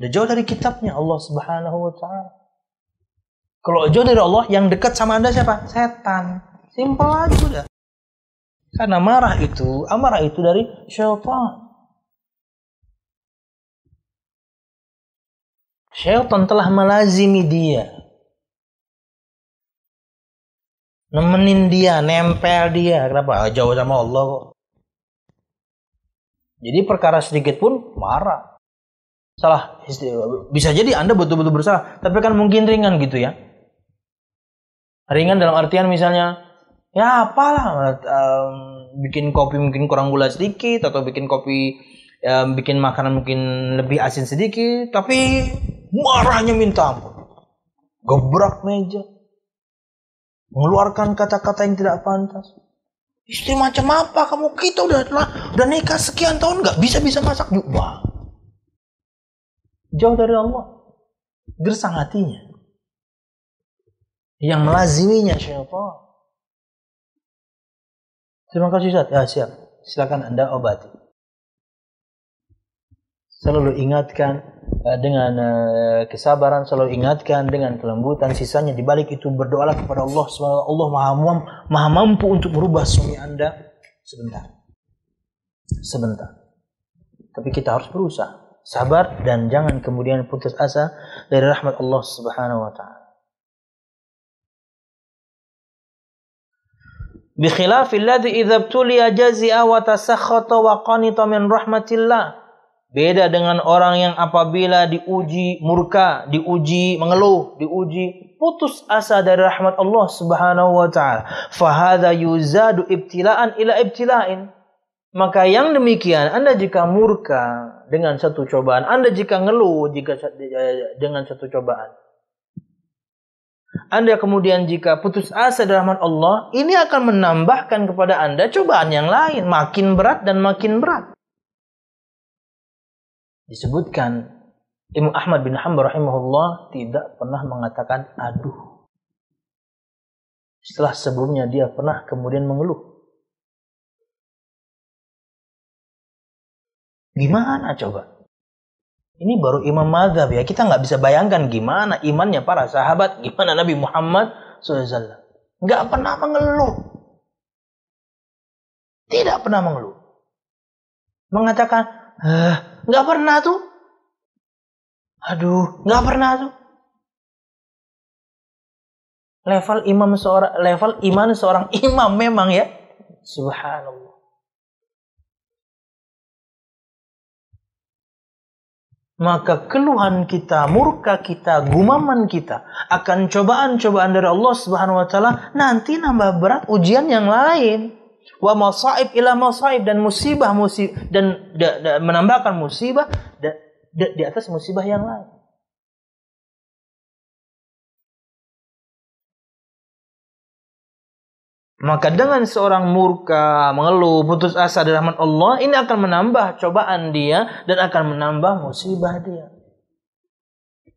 Anda jauh dari kitabnya Allah Subhanahu wa Ta'ala. Kalau jauh dari Allah, yang dekat sama Anda siapa? Setan. Simpel aja udah. Karena amarah itu dari syaitan. Syaitan telah melazimi dia. Nemenin dia, nempel dia. Kenapa? Jauh sama Allah kok. Jadi perkara sedikit pun marah. Salah. Bisa jadi Anda betul-betul bersalah. Tapi kan mungkin ringan gitu ya. Ringan dalam artian misalnya, ya apalah, bikin kopi mungkin kurang gula sedikit. Atau bikin kopi, bikin makanan mungkin lebih asin sedikit. Tapi marahnya minta ampun. Gebrak meja. Mengeluarkan kata-kata yang tidak pantas. Istri macam apa kamu? Kita udah nikah sekian tahun nggak bisa masak juga. Jauh dari Allah. Gersang hatinya. Yang melaziminya syaitan. Terima kasih Ustaz. Ya siap. Silakan Anda obati. Selalu ingatkan dengan kesabaran, selalu ingatkan dengan kelembutan. Sisanya dibalik itu berdoalah kepada Allah. Allah maha mampu untuk merubah suami Anda sebentar. Tapi kita harus berusaha, sabar, dan jangan kemudian putus asa dari rahmat Allah Subhanahu wa Ta'ala. Bi khilafil ladzi idza ibtuliya jazi'a wa tasakhata wa qanita min rahmatillah. Beda dengan orang yang apabila diuji murka, diuji mengeluh, diuji putus asa dari rahmat Allah Subhanahu wa Ta'ala. Fahadha yuzadu ibtila'an ila ibtila'in. Maka yang demikian, Anda jika murka dengan satu cobaan, Anda jika ngeluh dengan satu cobaan, Anda kemudian jika putus asa dari rahmat Allah, ini akan menambahkan kepada Anda cobaan yang lain, makin berat dan makin berat. Disebutkan Imam Ahmad bin Hanbal rahimahullah tidak pernah mengatakan aduh. setelah sebelumnya dia pernah kemudian mengeluh. Gimana coba? Ini baru imam mazhab ya. Kita nggak bisa bayangkan gimana imannya para sahabat, gimana Nabi Muhammad SAW. Nggak pernah mengeluh. Tidak pernah mengeluh. Mengatakan, nggak pernah tuh. Aduh, nggak pernah tuh. Level iman seorang imam memang ya. Subhanallah. Maka keluhan kita, murka kita, gumaman kita akan cobaan-cobaan dari Allah Subhanahu wa taala nanti nambah berat ujian yang lain. Wa masaib ila masaib, dan musibah dan menambahkan musibah di atas musibah yang lain. Maka dengan seorang murka, mengeluh, putus asa dari rahmat Allah, ini akan menambah cobaan dia dan akan menambah musibah dia.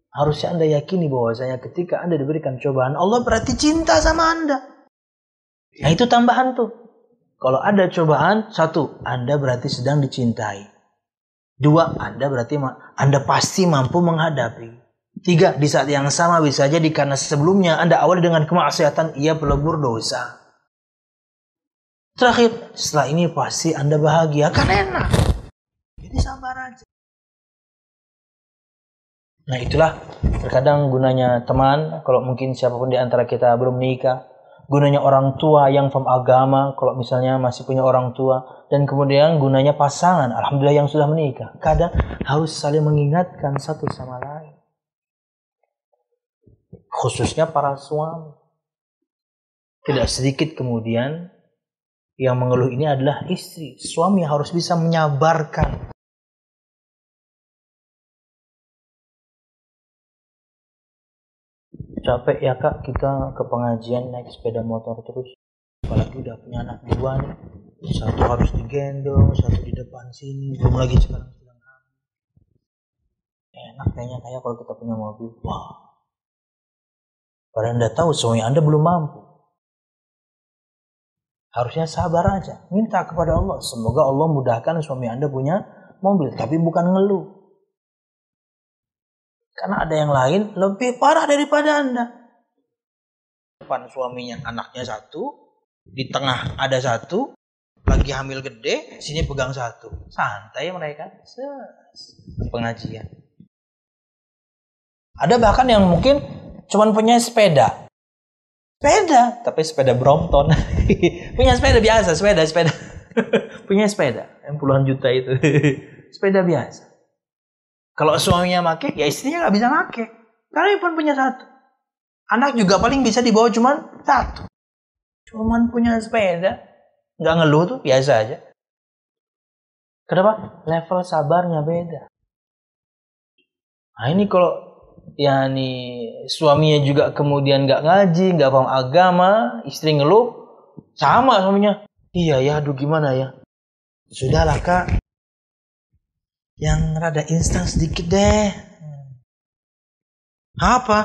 Harusnya Anda yakini bahwasanya ketika Anda diberikan cobaan, Allah berarti cinta sama Anda. Nah itu tambahan tuh. Kalau ada cobaan, satu, Anda berarti sedang dicintai. Dua, Anda berarti Anda pasti mampu menghadapi. Tiga, di saat yang sama bisa jadi karena sebelumnya Anda awali dengan kemaksiatan, ia pelebur dosa. Terakhir, setelah ini pasti Anda bahagia, kan enak. Jadi sabar aja. Nah itulah terkadang gunanya teman, kalau mungkin siapapun di antara kita belum menikah, gunanya orang tua yang paham agama, kalau misalnya masih punya orang tua, dan kemudian gunanya pasangan, alhamdulillah yang sudah menikah. Kadang harus saling mengingatkan satu sama lain. Khususnya para suami. Tidak sedikit kemudian yang mengeluh ini adalah istri. Suami harus bisa menyabarkan. Capek ya kak, kita ke pengajian naik sepeda motor terus. Apalagi udah punya anak dua nih. Satu harus digendong, satu di depan sini. Belum lagi sekarang sedang hamil. Enak kayaknya kayak kalau kita punya mobil. Wah. Padahal Anda tahu suami Anda belum mampu. Harusnya sabar aja. Minta kepada Allah. Semoga Allah mudahkan suami Anda punya mobil. Tapi bukan ngeluh. Karena ada yang lain lebih parah daripada Anda. Depan suaminya anaknya satu. Di tengah ada satu. Lagi hamil gede. Sini pegang satu. Santai mereka. Pengajian. Ada bahkan yang mungkin cuman punya sepeda. Tapi sepeda Brompton. Punya sepeda biasa, sepeda. Punya sepeda yang puluhan juta itu. Sepeda biasa. Kalau suaminya make, ya istrinya nggak bisa make. Karena dia pun punya satu. Anak juga paling bisa dibawa cuman satu. Cuman punya sepeda. Nggak ngeluh tuh, biasa aja. Kenapa? Level sabarnya beda. Nah ini kalau suaminya juga kemudian nggak ngaji, nggak paham agama, istri ngeluh, sama suaminya. Iya ya, aduh gimana ya? Sudahlah kak, yang rada instan sedikit deh. Apa?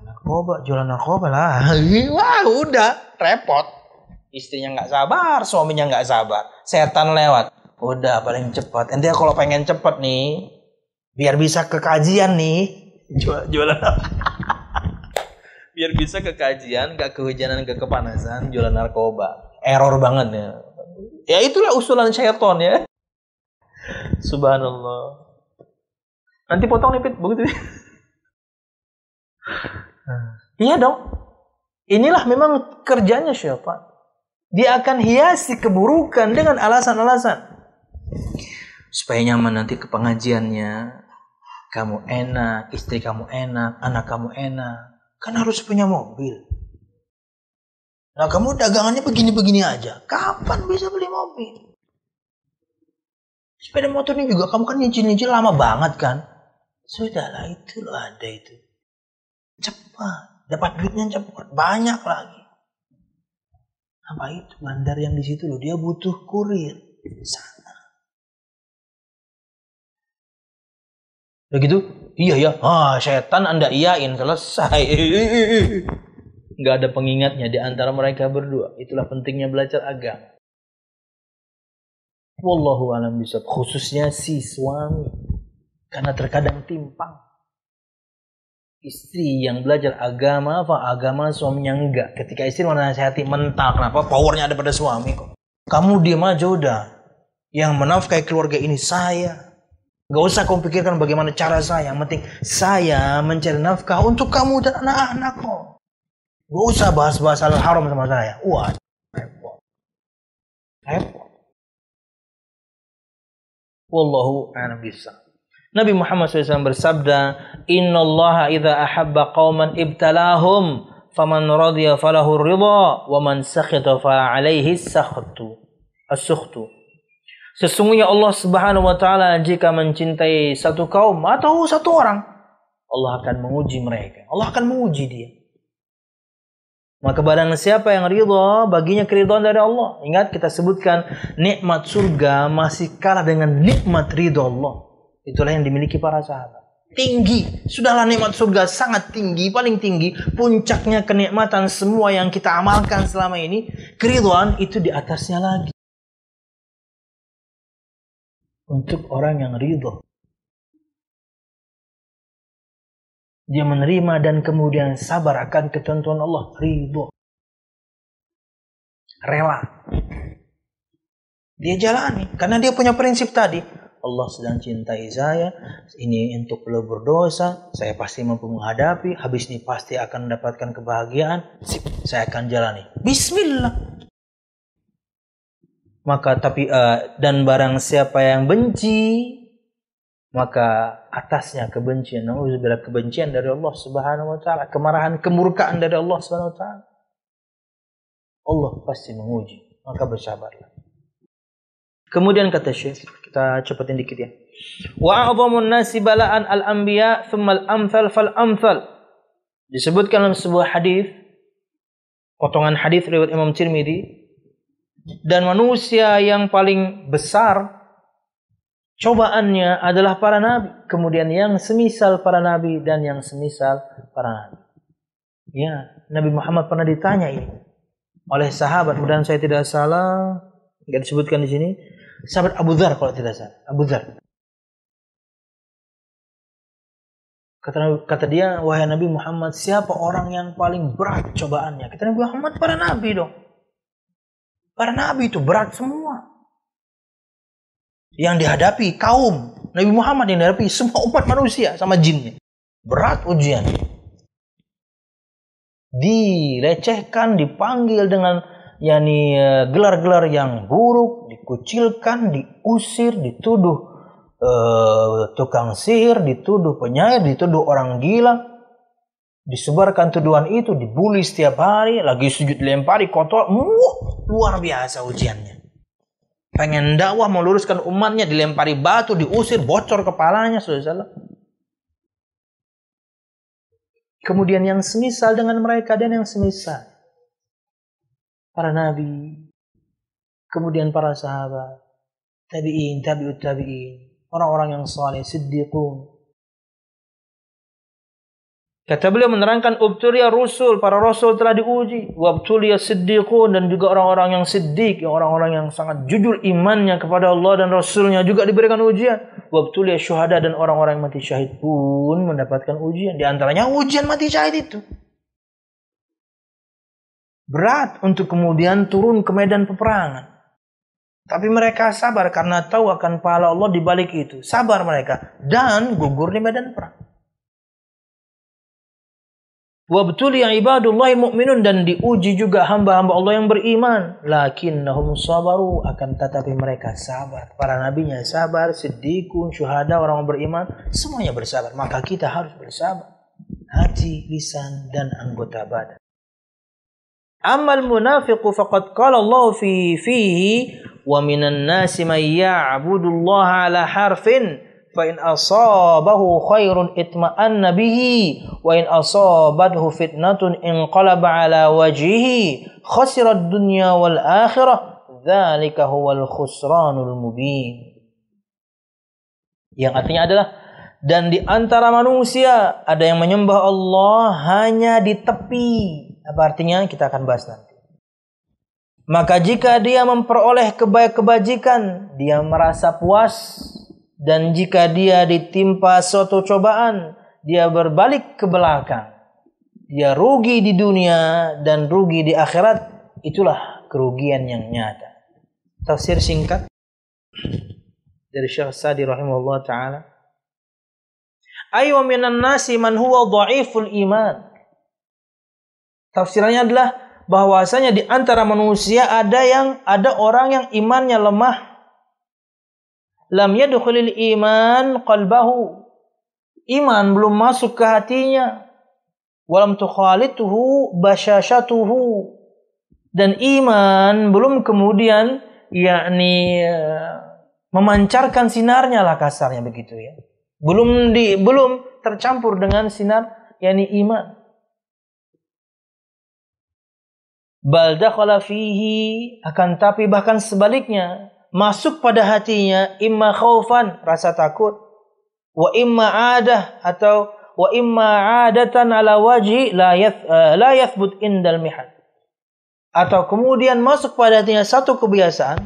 Narkoba, jualan narkoba lah. Wah udah, repot. Istrinya nggak sabar, suaminya nggak sabar. Setan lewat. Udah paling cepat. Ente kalau pengen cepet nih, biar bisa ke kajian nih. Jualan biar bisa ke kajian, gak kehujanan, gak kepanasan, jualan narkoba. Error banget ya. Ya itulah usulan syaitan ya. Subhanallah. Nanti potong nih Pit, begitu. Iya dong. Inilah memang kerjanya syaitan. Dia akan hiasi keburukan dengan alasan-alasan supaya nyaman nanti ke pengajiannya. Kamu enak, istri kamu enak, anak kamu enak. Kan harus punya mobil. Nah kamu dagangannya begini-begini aja. Kapan bisa beli mobil? Sepeda motor ini juga kamu kan nyicil-nyicil lama banget kan? Sudahlah itu loh ada itu. Cepat. Dapat duitnya cepat. Banyak lagi. Apa itu? Bandar yang di situ loh. Dia butuh kurir. Sana. Begitu? Iya ya. Setan Anda iyain, selesai. Nggak ada pengingatnya di antara mereka berdua. Itulah pentingnya belajar agama. Wallahu a'lam bishawab. Khususnya si suami. Karena terkadang timpang. Istri yang belajar agama, agama suaminya enggak. Ketika istri menasihati mentah, kenapa powernya ada pada suami kok. Kamu diam aja udah. Yang menafkahi keluarga ini saya. Gak usah kamu pikirkan bagaimana cara saya. Yang penting saya mencari nafkah untuk kamu dan anak-anak kok. Gak usah bahas-bahas hal haram sama saya. Wah, repot. Wallahu a'lam bishawab. Nabi Muhammad SAW bersabda, Innallaha idza ahabba qauman ibtalahum, faman radiya falahu ridha, wa man sakhita fa alaihi as-sukhtu. Sesungguhnya Allah Subhanahu wa taala jika mencintai satu kaum atau satu orang, Allah akan menguji mereka. Allah akan menguji dia. Maka barang siapa yang ridha, baginya keridhaan dari Allah. Ingat kita sebutkan nikmat surga masih kalah dengan nikmat ridha Allah. Itulah yang dimiliki para sahabat. Tinggi. Sudahlah nikmat surga sangat tinggi, paling tinggi. Puncaknya kenikmatan semua yang kita amalkan selama ini. Keridhaan itu di atasnya lagi. Untuk orang yang ridha. Dia menerima dan kemudian sabar akan ketentuan Allah. Ridha. Rela. Dia jalani. Karena dia punya prinsip tadi. Allah sedang cintai saya, ini untuk beliau berdosa, saya pasti mampu menghadapi, habis ini pasti akan mendapatkan kebahagiaan, saya akan jalani. Bismillah. Maka dan barang siapa yang benci, maka atasnya kebencian, nauzubillah, kebencian dari Allah Subhanahu wa taala, kemarahan, kemurkaan dari Allah Subhanahu wa taala. Allah pasti menguji, maka bersabarlah. Kemudian kata Syekh, kita cepatin dikit ya. Wa a'dhamun nasi bala'an al-anbiya thumma al-amthal fal-amthal. Disebutkan dalam sebuah hadis, potongan hadis riwayat Imam Tirmidzi, dan manusia yang paling besar cobaannya adalah para nabi, kemudian yang semisal para nabi dan yang semisal para nabi. Ya, Nabi Muhammad pernah ditanya ini oleh sahabat, mudah-mudahan saya tidak salah, enggak disebutkan di sini. Sahabat Abu Dzar kalau tidak salah. Abu Dzar. Kata dia, wahai Nabi Muhammad, siapa orang yang paling berat cobaannya? Kata Nabi Muhammad, para nabi dong. Para nabi itu berat semua. Yang dihadapi kaum Nabi Muhammad, yang dihadapi semua umat manusia sama jinnya. Berat ujian. Dilecehkan, dipanggil dengan gelar-gelar yang buruk, dikucilkan, diusir, dituduh tukang sihir, dituduh penyair, dituduh orang gila, disebarkan tuduhan itu, dibully setiap hari, lagi sujud lempari kotor, luar biasa ujiannya. Pengen dakwah meluruskan umatnya, dilempari batu, diusir, bocor kepalanya, saudara. Kemudian yang semisal dengan mereka dan yang semisal. Para nabi, kemudian para sahabat, tabi'in, tabi'ut tabi'in, orang-orang yang saleh, siddiqun. Kata beliau menerangkan, ubtuliya rusul, para rasul telah diuji, wabtuliya siddiqun, dan juga orang-orang yang siddiq, orang-orang yang sangat jujur imannya kepada Allah dan Rasulnya juga diberikan ujian. Wabtuliya syuhada, dan orang-orang yang mati syahid pun mendapatkan ujian. Di antaranya ujian mati syahid itu. Berat untuk kemudian turun ke medan peperangan. Tapi mereka sabar karena tahu akan pahala Allah di balik itu. Sabar mereka dan gugur di medan perang. Wabtuliya ibadullahi mu'minun, dan diuji juga hamba-hamba Allah yang beriman. Lakinnahum sabaru, akan tetapi mereka sabar. Para nabinya sabar, siddiqun, syuhada, orang beriman, semuanya bersabar. Maka kita harus bersabar. Hati, lisan, dan anggota badan. Amal munafiqu faqad qala Allah fihi wa minan nasi man ya'budullaha ala harfin fa in asabahu khairun itma'anna bihi wa in asabathu fitnatun inqalaba ala wajhihi khasira ad-dunya wal akhirah dzalika huwal khusranul mubin. Yang artinya adalah, dan di antara manusia ada yang menyembah Allah hanya di tepi, Apa artinya? Kita akan bahas nanti. Maka jika dia memperoleh kebajikan, dia merasa puas. Dan jika dia ditimpa suatu cobaan, dia berbalik ke belakang. Dia rugi di dunia dan rugi di akhirat. Itulah kerugian yang nyata. Tafsir singkat dari Syekh Sa'di rahimahullah ta'ala. Aywa minan nasi man huwa dha'iful iman. Tafsirannya adalah bahwasanya di antara manusia ada orang yang imannya lemah. Lam yadkhulil iman qalbahu. Iman belum masuk ke hatinya. Walam tukhalituhu basyashatuhu. Dan iman belum kemudian memancarkan sinarnya lah kasarnya begitu ya. Belum tercampur dengan sinar iman. Bal dakhala fihi, akan tapi bahkan sebaliknya masuk pada hatinya imma khaufan, rasa takut, wa imma adah atau wa imma adatan ala wajhi la yathbut indal mihan. Atau kemudian masuk pada hatinya satu kebiasaan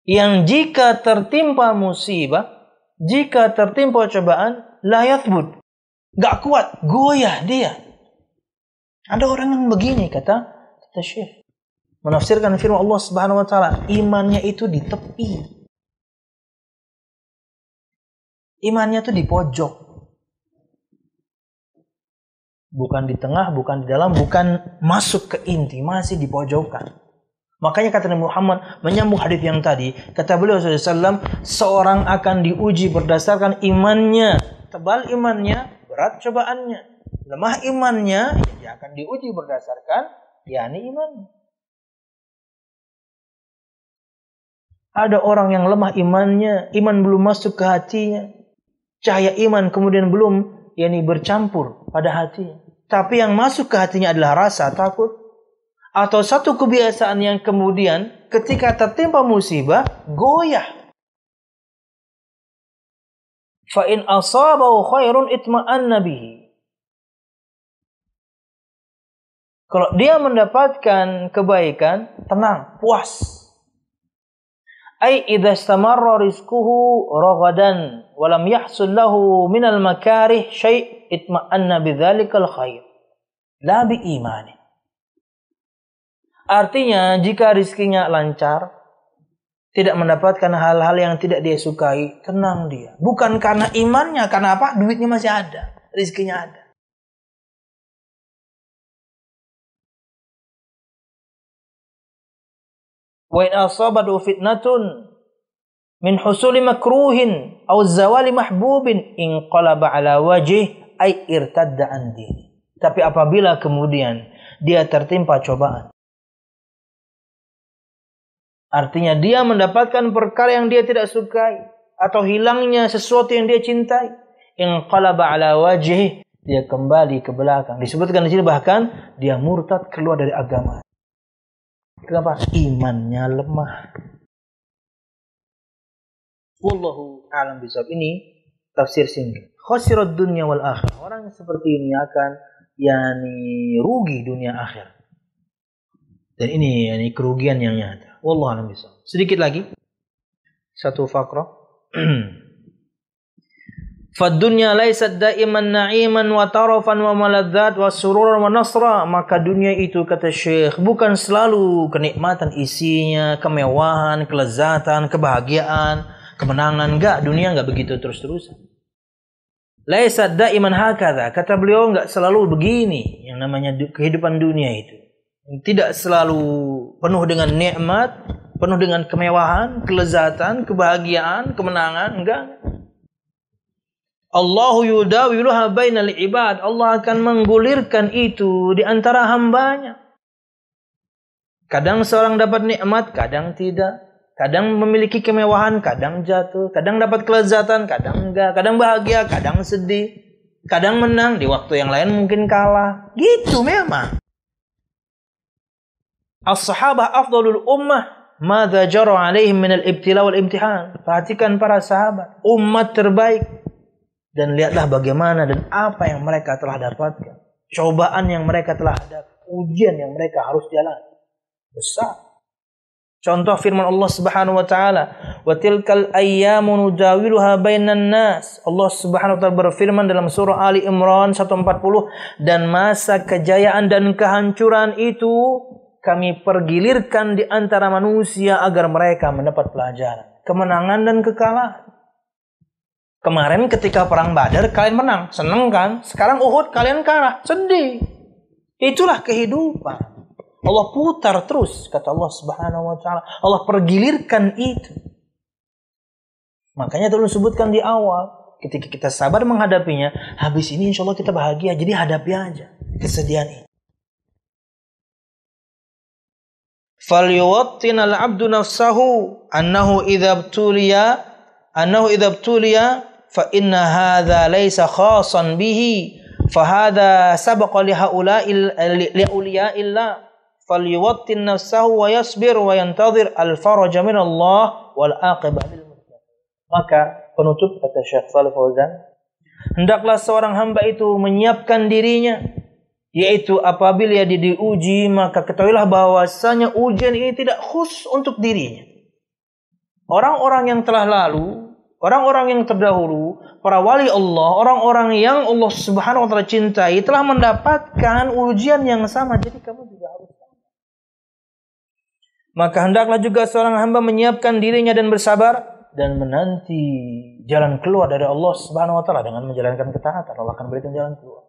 yang jika tertimpa musibah, jika tertimpa cobaan, la yathbut, gak kuat, goyah dia. Ada orang yang begini kata Syekh, menafsirkan firman Allah Subhanahu wa taala, imannya itu di tepi. Imannya itu di pojok. Bukan di tengah, bukan di dalam, bukan masuk ke inti, masih di pojokan. Makanya kata Nabi Muhammad menyambung hadis yang tadi, kata beliau SAW, seorang akan diuji berdasarkan imannya. Tebal imannya, berat cobaannya. Lemah imannya, dia akan diuji berdasarkan imannya. Ada orang yang lemah imannya, iman belum masuk ke hatinya. Cahaya iman kemudian belum bercampur pada hatinya. Tapi yang masuk ke hatinya adalah rasa takut. Atau satu kebiasaan yang kemudian ketika tertimpa musibah, goyah. Fa in asabahu khairun itma'anna bihi. Kalau dia mendapatkan kebaikan, tenang, puas. Ai idza istamarra rizquhu ragadan wa lam yahsul lahu minal makarih syai' itma'anna bidzalikal khair la bi imani. Artinya jika rizkinya lancar, tidak mendapatkan hal-hal yang tidak dia sukai, tenang dia. Bukan karena imannya, karena apa? Duitnya masih ada, rizkinya ada. Wa in asabatu fitnatun min husuli makruhin aw zawali mahbubin inqalaba ala wajih ay irtadda an dini. Tapi apabila kemudian dia tertimpa cobaan, artinya dia mendapatkan perkara yang dia tidak sukai atau hilangnya sesuatu yang dia cintai, inqalaba ala wajih, dia kembali ke belakang. Disebutkan di sini bahkan dia murtad, keluar dari agama. Kenapa? Imannya lemah. Wallahu a'lam bishawab. Ini tafsir singkat. Khasirat dunya wal akhirah. Orang seperti ini akan rugi dunia akhir. Dan ini kerugian yang nyata. Wallahu a'lam bishawab. Sedikit lagi. Satu fakrah. Fad-dunya laysat da'iman na'iman wa tarafan wa maladzat wa sururan wa nasra. Maka dunia itu, kata Syekh, bukan selalu kenikmatan isinya, kemewahan, kelezatan, kebahagiaan, kemenangan. Enggak, dunia enggak begitu terus-terusan. Laysat da'iman hakadha. Kata beliau, enggak selalu begini yang namanya kehidupan dunia itu. Tidak selalu penuh dengan nikmat, penuh dengan kemewahan, kelezatan, kebahagiaan, kemenangan. Enggak. Allahu yudawiluha bainal ibad. Allah akan menggulirkan itu di antara hambanya. Kadang seorang dapat nikmat, kadang tidak. Kadang memiliki kemewahan, kadang jatuh. Kadang dapat kelezatan, kadang enggak. Kadang bahagia, kadang sedih. Kadang menang, di waktu yang lain mungkin kalah. Gitu memang. As-sahabah afdalul ummah. Madza jara alaihim minal ibtila wal imtihan. Perhatikan para sahabat, umat terbaik. Dan lihatlah bagaimana dan apa yang mereka telah dapatkan cobaan yang mereka telah hadapi, ujian yang mereka harus jalani besar. Contoh firman Allah Subhanahu wa taala, "Wa tilkal ayyamu nudawiluha bainan nas." Allah Subhanahu wa taala berfirman dalam surah Ali Imran 140, dan masa kejayaan dan kehancuran itu kami pergilirkan di antara manusia agar mereka mendapat pelajaran, kemenangan dan kekalahan. Kemarin ketika perang Badar kalian menang, seneng kan? Sekarang Uhud kalian kalah, sedih. Itulah kehidupan. Allah putar terus, kata Allah Subhanahu wa taala. Allah pergilirkan itu. Makanya dulu sebutkan di awal, ketika kita sabar menghadapinya, habis ini insya Allah kita bahagia. Jadi hadapi aja kesedihan ini. فَلْيُوَطِّنَ الْعَبْدُ نَفْسَهُ أَنَّهُ إِذَا ابْتُلِيَ فَإِنَّ هَذَا لَيْسَ خَاصًا بِهِ فَهَذَا سَبَقَ لِأَوْلِيَاءِ اللَّهِ فَلْيُوَطِّنْ نَفْسَهُ وَيَصْبِرْ وَيَنْتَظِرْ الْفَرَجَ مِنَ اللَّهِ وَالْعَاقِبَةَ لِلْمُتَّقِينَ. Maka penutup kata Syekh Shalih Fauzan, hendaklah seorang hamba itu menyiapkan dirinya, yaitu apabila dia diuji, maka ketahuilah bahwasanya ujian ini tidak khusus untuk dirinya. Orang-orang yang telah lalu, orang-orang yang terdahulu, para wali Allah, orang-orang yang Allah Subhanahu wa taala cintai telah mendapatkan ujian yang sama. Jadi kamu juga harus sama. Maka hendaklah juga seorang hamba menyiapkan dirinya dan bersabar dan menanti jalan keluar dari Allah Subhanahu wa taala dengan menjalankan ketaatan. Allah akan berikan jalan keluar.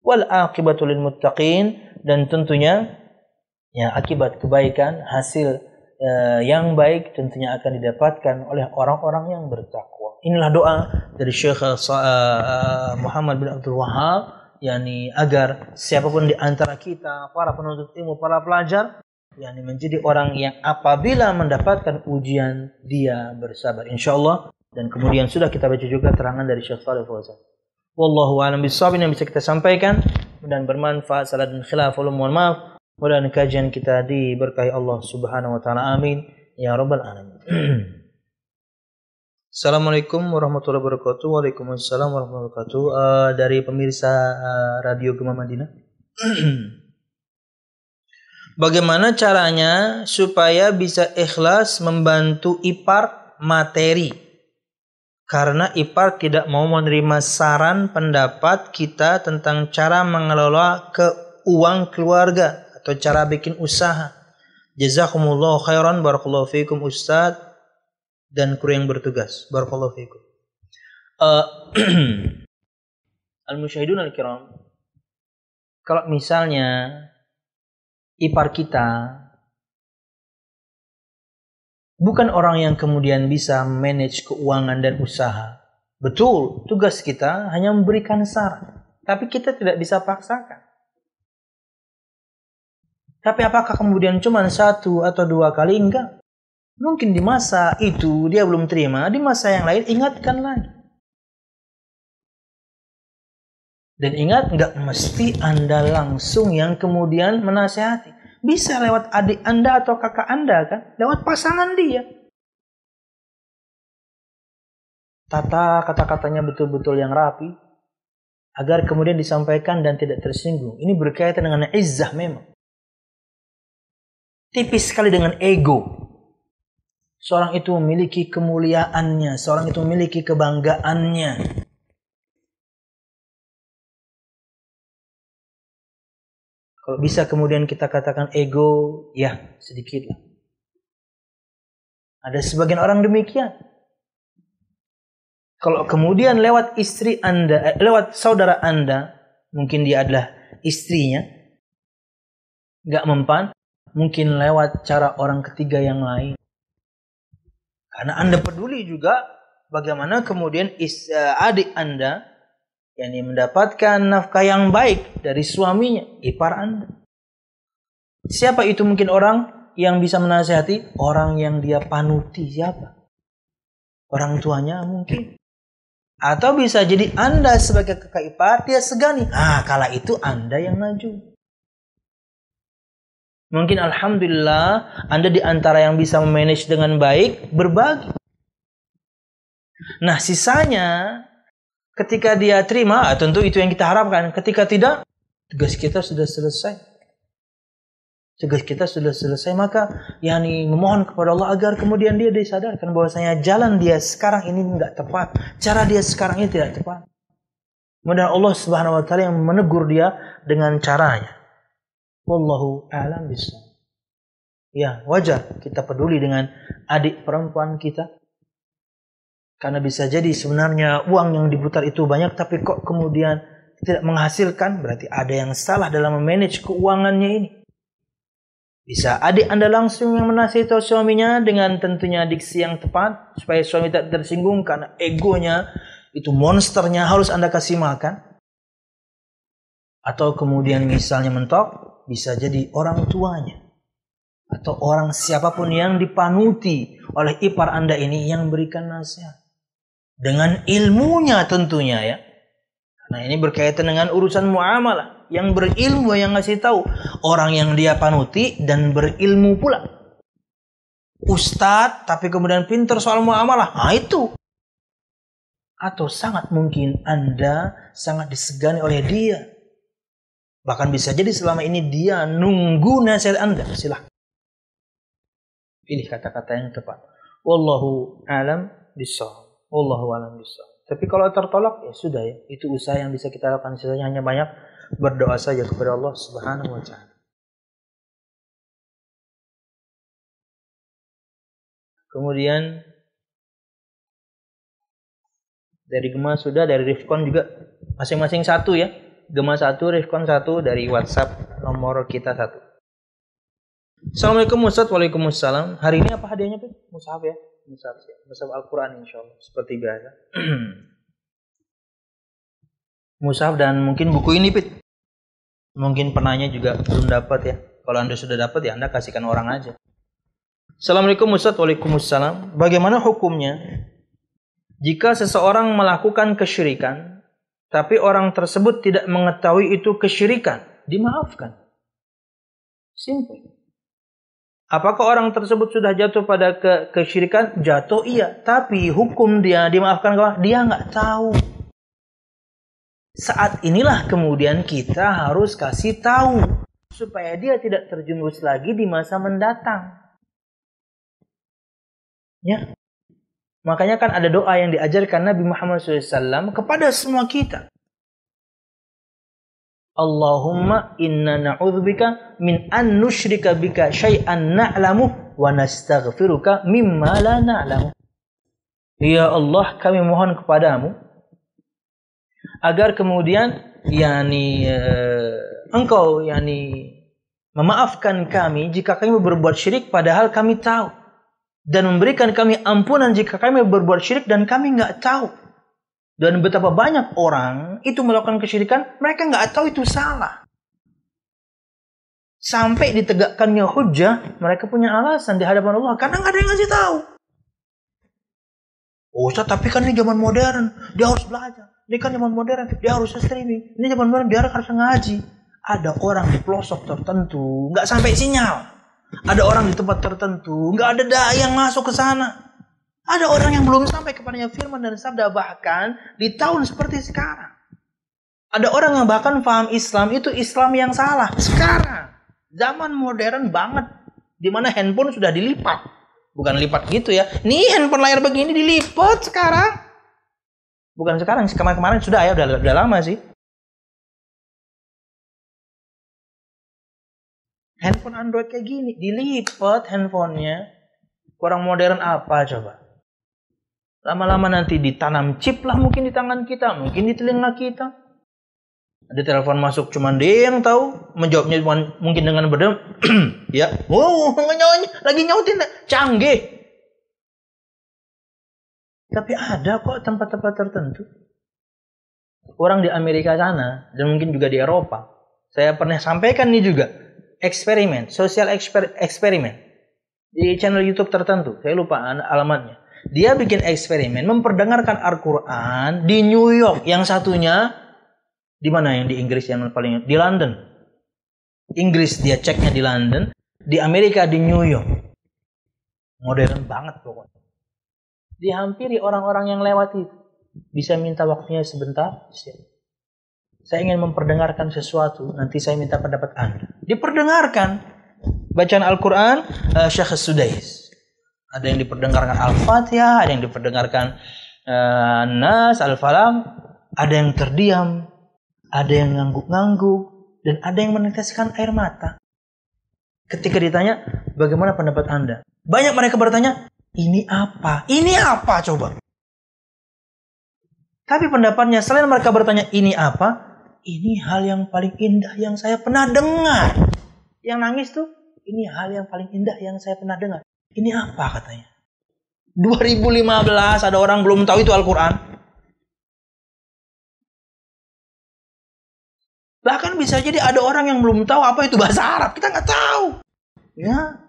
Wal aqibatu lil muttaqin, dan tentunya ya akibat kebaikan, hasil yang baik tentunya akan didapatkan oleh orang-orang yang bertakwa. Inilah doa dari Syekh Muhammad bin Abdul Wahhab, yakni agar siapapun di antara kita, para penuntut ilmu, para pelajar, yakni menjadi orang yang apabila mendapatkan ujian dia bersabar, insyaallah. Dan kemudian sudah kita baca juga terangan dari Syekh Shalih Fauzan. Wallahu a'lam bishawab, yang bisa kita sampaikan dan bermanfaat. Salah dan khilaf, mohon maaf. Mudah-mudahan kajian kita diberkahi Allah Subhanahu wa taala. Amin ya rabbal alamin. Assalamualaikum warahmatullahi wabarakatuh. Waalaikumsalam warahmatullahi wabarakatuh. Dari pemirsa Radio Gema Madinah. Bagaimana caranya supaya bisa ikhlas membantu ipar materi? Karena ipar tidak mau menerima saran pendapat kita tentang cara mengelola uang keluarga atau cara bikin usaha. Jazakumullahu khairan, barakallahu fiikum Ustaz dan kru yang bertugas. Barakallahu fiikum. Al-musyahidun al-kiram, kalau misalnya ipar kita bukan orang yang kemudian bisa manage keuangan dan usaha, betul, tugas kita hanya memberikan saran, tapi kita tidak bisa paksakan. Tapi apakah kemudian cuma 1 atau 2 kali? Enggak. Mungkin di masa itu dia belum terima, di masa yang lain ingatkan lagi. Dan ingat, enggak mesti Anda langsung yang kemudian menasihati. Bisa lewat adik Anda atau kakak Anda kan? Lewat pasangan dia. Tata kata-katanya betul-betul yang rapi, agar kemudian disampaikan dan tidak tersinggung. Ini berkaitan dengan izzah memang. Tipis sekali dengan ego. Seorang itu memiliki kemuliaannya, seorang itu memiliki kebanggaannya. Kalau bisa kemudian kita katakan ego, ya sedikit lah. Ada sebagian orang demikian. Kalau kemudian lewat istri Anda, lewat saudara Anda, mungkin dia adalah istrinya, nggak mempan, mungkin lewat cara orang ketiga yang lain. Karena Anda peduli juga bagaimana kemudian adik Anda yang mendapatkan nafkah yang baik dari suaminya, ipar Anda. Siapa itu mungkin orang yang bisa menasihati? Orang yang dia panuti. Siapa? Orang tuanya mungkin. Atau bisa jadi Anda sebagai kakak ipar, dia segani. Kala itu Anda yang maju. Mungkin alhamdulillah Anda di antara yang bisa memanage dengan baik, berbagi. Nah, sisanya ketika dia terima, tentu itu yang kita harapkan. Ketika tidak, Tugas kita sudah selesai. Tugas kita sudah selesai, maka memohon kepada Allah agar kemudian dia disadarkan bahwasanya jalan dia sekarang ini enggak tepat, cara dia sekarang ini tidak tepat. Kemudian Allah Subhanahu wa taala yang menegur dia dengan caranya. Wallahu a'lam bishawab. Ya, wajar kita peduli dengan adik perempuan kita. Karena bisa jadi sebenarnya uang yang diputar itu banyak, tapi kok kemudian tidak menghasilkan, berarti ada yang salah dalam memanage keuangannya ini. Bisa adik Anda langsung yang menasihati suaminya dengan tentunya diksi yang tepat, supaya suami tidak tersinggung karena egonya, itu monsternya harus Anda kasih makan. Atau kemudian misalnya mentok, bisa jadi orang tuanya. Atau orang siapapun yang dipanuti oleh ipar Anda ini yang berikan nasihat. Dengan ilmunya tentunya ya. Karena ini berkaitan dengan urusan muamalah. Yang berilmu yang ngasih tahu. Orang yang dia panuti dan berilmu pula. Ustadz tapi kemudian pintar soal muamalah. Nah itu. Atau sangat mungkin Anda sangat disegani oleh dia. Bahkan bisa jadi selama ini dia nunggu nasihat Anda. Silahkan. Pilih kata-kata yang tepat. Wallahu a'lam bishawab. Wallahu a'lam bishawab. Tapi kalau tertolak ya sudah ya. Itu usaha yang bisa kita lakukan. Sisanya hanya banyak berdoa saja kepada Allah Subhanahu wa taala. Kemudian dari Gema sudah, dari Rifkon juga masing-masing satu ya. Gema satu, Rifkon satu, dari WhatsApp nomor kita satu. Assalamualaikum Ustaz. Waalaikumsalam. Hari ini apa hadiahnya Pit? Mushaf ya. Mushaf Al-Quran insyaAllah. Seperti biasa. Mushaf dan mungkin buku ini Pit. Mungkin penanya juga belum dapat ya. Kalau Anda sudah dapat ya Anda kasihkan orang aja. Assalamualaikum Ustaz. Waalaikumsalam. Bagaimana hukumnya jika seseorang melakukan kesyirikan tapi orang tersebut tidak mengetahui itu kesyirikan? Dimaafkan. Simple. Apakah orang tersebut sudah jatuh pada kesyirikan? Jatuh iya. Tapi hukum dia dimaafkan apa? Dia nggak tahu. Saat inilah kemudian kita harus kasih tahu. Supaya dia tidak terjerumus lagi di masa mendatang. Ya. Makanya kan ada doa yang diajarkan Nabi Muhammad SAW kepada semua kita. Allahumma inna na'udzubika min an nusyrika bika syai'an na'lamu wa nastaghfiruka mimma la na'lamu. Ya Allah, kami mohon kepadamu agar kemudian engkau memaafkan kami jika kami berbuat syirik padahal kami tahu, dan memberikan kami ampunan jika kami berbuat syirik dan kami nggak tahu. Dan betapa banyak orang itu melakukan kesyirikan, mereka nggak tahu itu salah. Sampai ditegakkannya hujjah, mereka punya alasan di hadapan Allah karena nggak ada yang ngasih tahu. Oh Ustaz, tapi kan ini zaman modern, dia harus belajar. Ini kan zaman modern, dia harus streaming. Ini zaman modern, dia harus ngaji. Ada orang di pelosok tertentu, nggak sampai sinyal. Ada orang di tempat tertentu, nggak ada dai yang masuk ke sana. Ada orang yang belum sampai kepadanya firman dan sabda, bahkan di tahun seperti sekarang. Ada orang yang bahkan paham Islam itu Islam yang salah. Sekarang, zaman modern banget. Dimana handphone sudah dilipat. Bukan lipat gitu ya. Nih handphone layar begini dilipat sekarang. Bukan sekarang, kemarin sudah ya, udah lama sih. Handphone Android kayak gini, dilipat handphonenya. Kurang modern apa coba? Lama-lama nanti ditanam chip lah mungkin di tangan kita, mungkin di telinga kita. Ada telepon masuk, cuman dia yang tahu. Menjawabnya mungkin dengan berdem. Ya, lagi nyautin, canggih. Tapi ada kok tempat-tempat tertentu. Orang di Amerika sana, dan mungkin juga di Eropa. Saya pernah sampaikan nih juga. Eksperimen, sosial eksperimen. Di channel YouTube tertentu, saya lupa alamatnya. Dia bikin eksperimen memperdengarkan Al-Quran di New York. Yang satunya di mana yang di Inggris yang paling di London. Inggris dia ceknya di London, di Amerika di New York. Modern banget pokoknya. Dihampiri orang-orang yang lewat itu. Bisa minta waktunya sebentar. Saya ingin memperdengarkan sesuatu, nanti saya minta pendapat Anda. Diperdengarkan bacaan Al-Quran, Syekh Sudais. Ada yang diperdengarkan Al-Fatihah, ada yang diperdengarkan Nas, Al-Falaq, ada yang terdiam, ada yang ngangguk-ngangguk, dan ada yang meneteskan air mata. Ketika ditanya, bagaimana pendapat Anda? Banyak mereka bertanya, ini apa? Ini apa coba? Tapi pendapatnya, selain mereka bertanya, ini apa? Ini hal yang paling indah yang saya pernah dengar. Yang nangis tuh, ini hal yang paling indah yang saya pernah dengar. Ini apa katanya? 2015 ada orang belum tahu itu Al-Quran. Bahkan bisa jadi ada orang yang belum tahu apa itu bahasa Arab. Kita nggak tahu. Ya.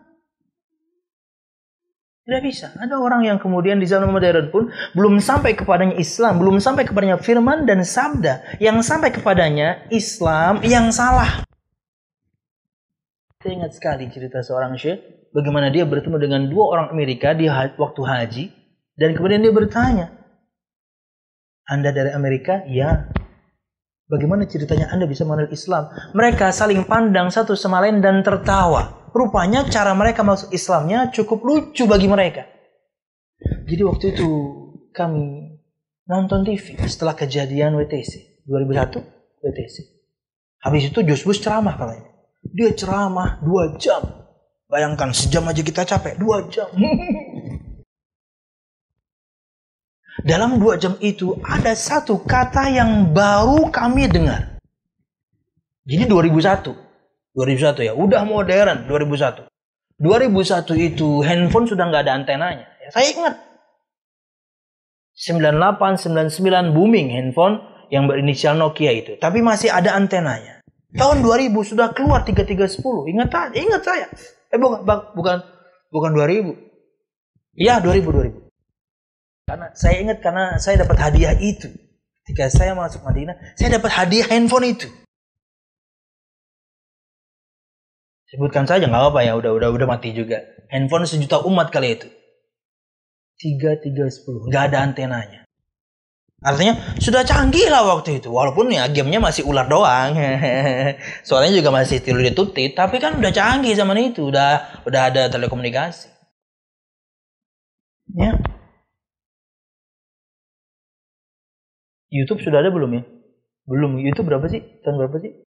Tidak bisa. Ada orang yang kemudian di zaman modern pun belum sampai kepadanya Islam, belum sampai kepadanya firman dan sabda. Yang sampai kepadanya Islam yang salah. Saya ingat sekali cerita seorang syekh, bagaimana dia bertemu dengan dua orang Amerika di waktu haji, dan kemudian dia bertanya, Anda dari Amerika? Ya. Bagaimana ceritanya Anda bisa mengenal Islam? Mereka saling pandang satu sama lain dan tertawa. Rupanya cara mereka masuk Islamnya cukup lucu bagi mereka. Jadi waktu itu kami nonton TV setelah kejadian WTC 2001 WTC. Habis itu Gus Bus ceramah katanya. Dia ceramah 2 jam. Bayangkan sejam aja kita capek, 2 jam. Dalam 2 jam itu ada satu kata yang baru kami dengar. Jadi 2001 ya, udah modern 2001. 2001 itu handphone sudah nggak ada antenanya. Ya, saya ingat 98, 99 booming handphone yang berinisial Nokia itu, tapi masih ada antenanya. Tahun 2000 sudah keluar 3310. Ingat saya. Bukan 2000. Iya, 2000. Karena saya ingat karena saya dapat hadiah itu. Ketika saya masuk Madinah, saya dapat hadiah handphone itu. Sebutkan saja nggak apa-apa ya, udah mati juga. Handphone 1 juta umat kali itu. 3310, nggak ada antenanya. Artinya sudah canggih lah waktu itu. Walaupun ya gamenya masih ular doang. Soalnya juga masih tilu-tutit, tapi kan udah canggih zaman itu, udah ada telekomunikasi. Ya. YouTube sudah ada belum ya? Belum. YouTube berapa sih? Tahun berapa sih?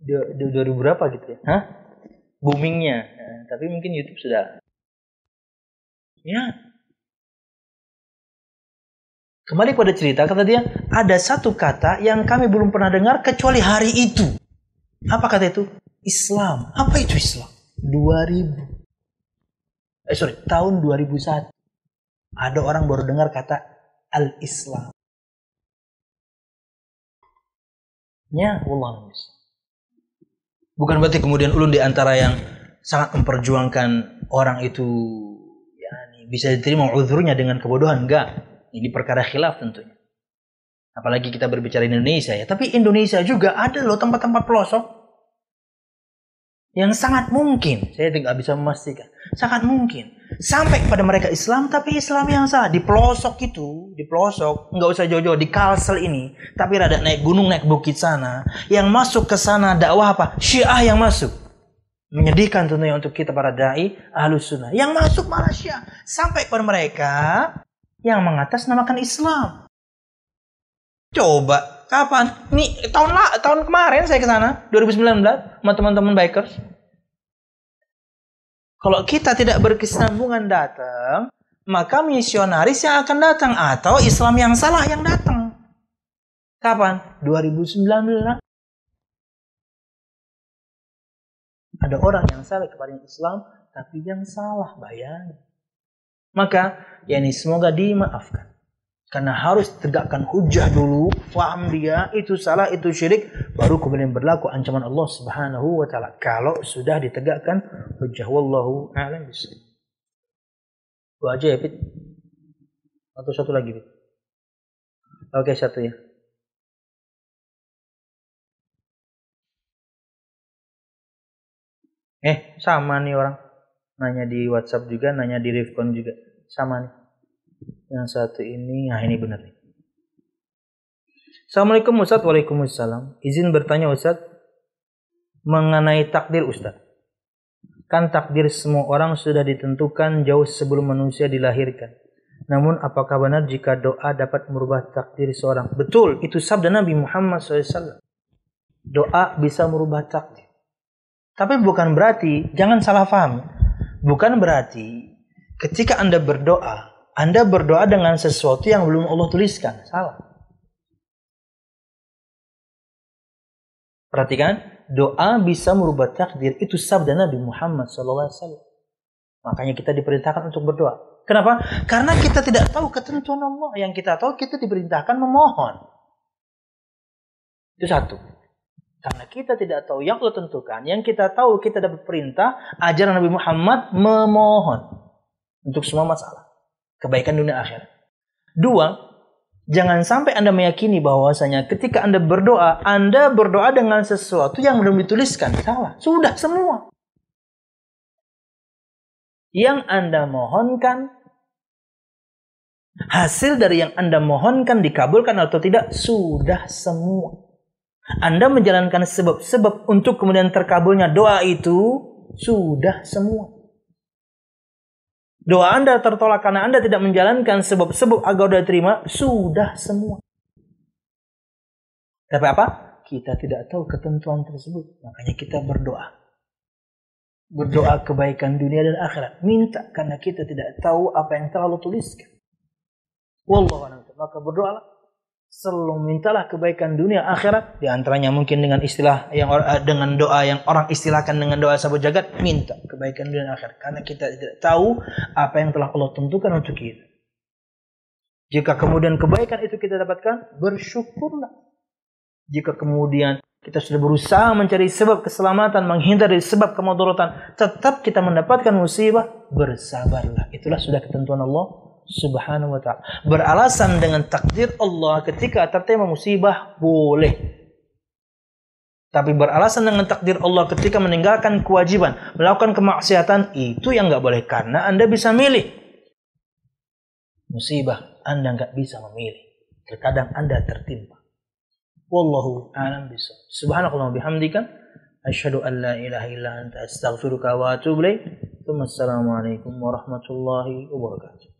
2000 berapa gitu ya? Hah? Boomingnya. Nah, tapi mungkin YouTube sudah. Ya. Kembali pada cerita, kata dia, ada satu kata yang kami belum pernah dengar kecuali hari itu. Apa kata itu? Islam. Apa itu Islam? Tahun 2001. Ada orang baru dengar kata Al-Islam. Ya, Allah. Bukan berarti kemudian ulun di antara yang sangat memperjuangkan orang itu bisa diterima uzurnya dengan kebodohan. Enggak. Ini perkara khilaf tentunya. Apalagi kita berbicara Indonesia ya. Tapi Indonesia juga ada loh tempat-tempat pelosok yang sangat mungkin, saya tidak bisa memastikan, sangat mungkin sampai kepada mereka Islam, tapi Islam yang salah. Di pelosok itu, nggak usah jauh-jauh, di Kalsel ini, tapi rada naik gunung, naik bukit sana, yang masuk ke sana dakwah apa? Syiah yang masuk. Menyedihkan tentunya untuk kita para dai Ahlus Sunnah. Yang masuk malah Syiah. Sampai kepada mereka yang mengatasnamakan Islam. Coba, kapan? Nih, tahun kemarin saya ke sana, 2019, sama teman-teman bikers. Kalau kita tidak berkesinambungan datang, maka misionaris yang akan datang atau Islam yang salah yang datang. Kapan? 2019. Ada orang yang salah kepada Islam, tapi yang salah, bayangin. Maka, semoga dimaafkan. Karena harus tegakkan hujah dulu, faham dia, itu salah, itu syirik, baru kemudian berlaku ancaman Allah Subhanahu wa taala. Kalau sudah ditegakkan hujah, wallahu a'lam bishawab. Itu aja ya, Pit. Atau satu lagi, Pit. Oke, satu ya. Sama nih orang. Nanya di WhatsApp juga, nanya di Rifkon juga. Sama nih. Yang satu ini, ini benar nih. Assalamualaikum Ustaz. Waalaikumsalam. Izin bertanya Ustaz mengenai takdir Ustaz. Kan takdir semua orang sudah ditentukan jauh sebelum manusia dilahirkan. Namun apakah benar jika doa dapat merubah takdir seorang? Betul, itu sabda Nabi Muhammad SAW. Doa bisa merubah takdir. Tapi bukan berarti, jangan salah paham. Bukan berarti ketika Anda berdoa dengan sesuatu yang belum Allah tuliskan. Salah. Perhatikan, doa bisa merubah takdir. Itu sabda Nabi Muhammad SAW. Makanya kita diperintahkan untuk berdoa. Kenapa? Karena kita tidak tahu ketentuan Allah. Yang kita tahu kita diperintahkan memohon. Itu satu. Karena kita tidak tahu yang Allah tentukan. Yang kita tahu kita dapat perintah ajaran Nabi Muhammad memohon. Untuk semua masalah. Kebaikan dunia akhirat. Dua, jangan sampai Anda meyakini bahwasanya ketika Anda berdoa dengan sesuatu yang belum dituliskan. Salah. Sudah semua. Yang Anda mohonkan, hasil dari yang Anda mohonkan dikabulkan atau tidak, sudah semua. Anda menjalankan sebab-sebab untuk kemudian terkabulnya doa itu, sudah semua. Doa Anda tertolak karena Anda tidak menjalankan sebab-sebab agar doa diterima, sudah semua. Tapi apa? Kita tidak tahu ketentuan tersebut. Makanya kita berdoa. Berdoa kebaikan dunia dan akhirat. Minta karena kita tidak tahu apa yang telah Allah tuliskan. Wallahu a'lam. Maka berdoalah. Selalu mintalah kebaikan dunia akhirat. Di antaranya mungkin dengan istilah dengan doa yang orang istilahkan dengan doa sabut jagat. Minta kebaikan dunia dan akhirat. Karena kita tidak tahu apa yang telah Allah tentukan untuk kita. Jika kemudian kebaikan itu kita dapatkan, bersyukurlah. Jika kemudian kita sudah berusaha mencari sebab keselamatan, menghindar dari sebab kemudaratan, tetap kita mendapatkan musibah, bersabarlah. Itulah sudah ketentuan Allah Subhanahu wa ta'ala. Beralasan dengan takdir Allah ketika tertimpa musibah, boleh. Tapi beralasan dengan takdir Allah ketika meninggalkan kewajiban, melakukan kemaksiatan, itu yang nggak boleh. Karena Anda bisa milih. Musibah, Anda nggak bisa memilih. Terkadang Anda tertimpa. Wallahu a'lam bishawab. Subhanakallahumma bihamdika asyhadu an la ilaha illa anta astaghfiruka wa atubu ilaik. Assalamualaikum warahmatullahi wabarakatuh.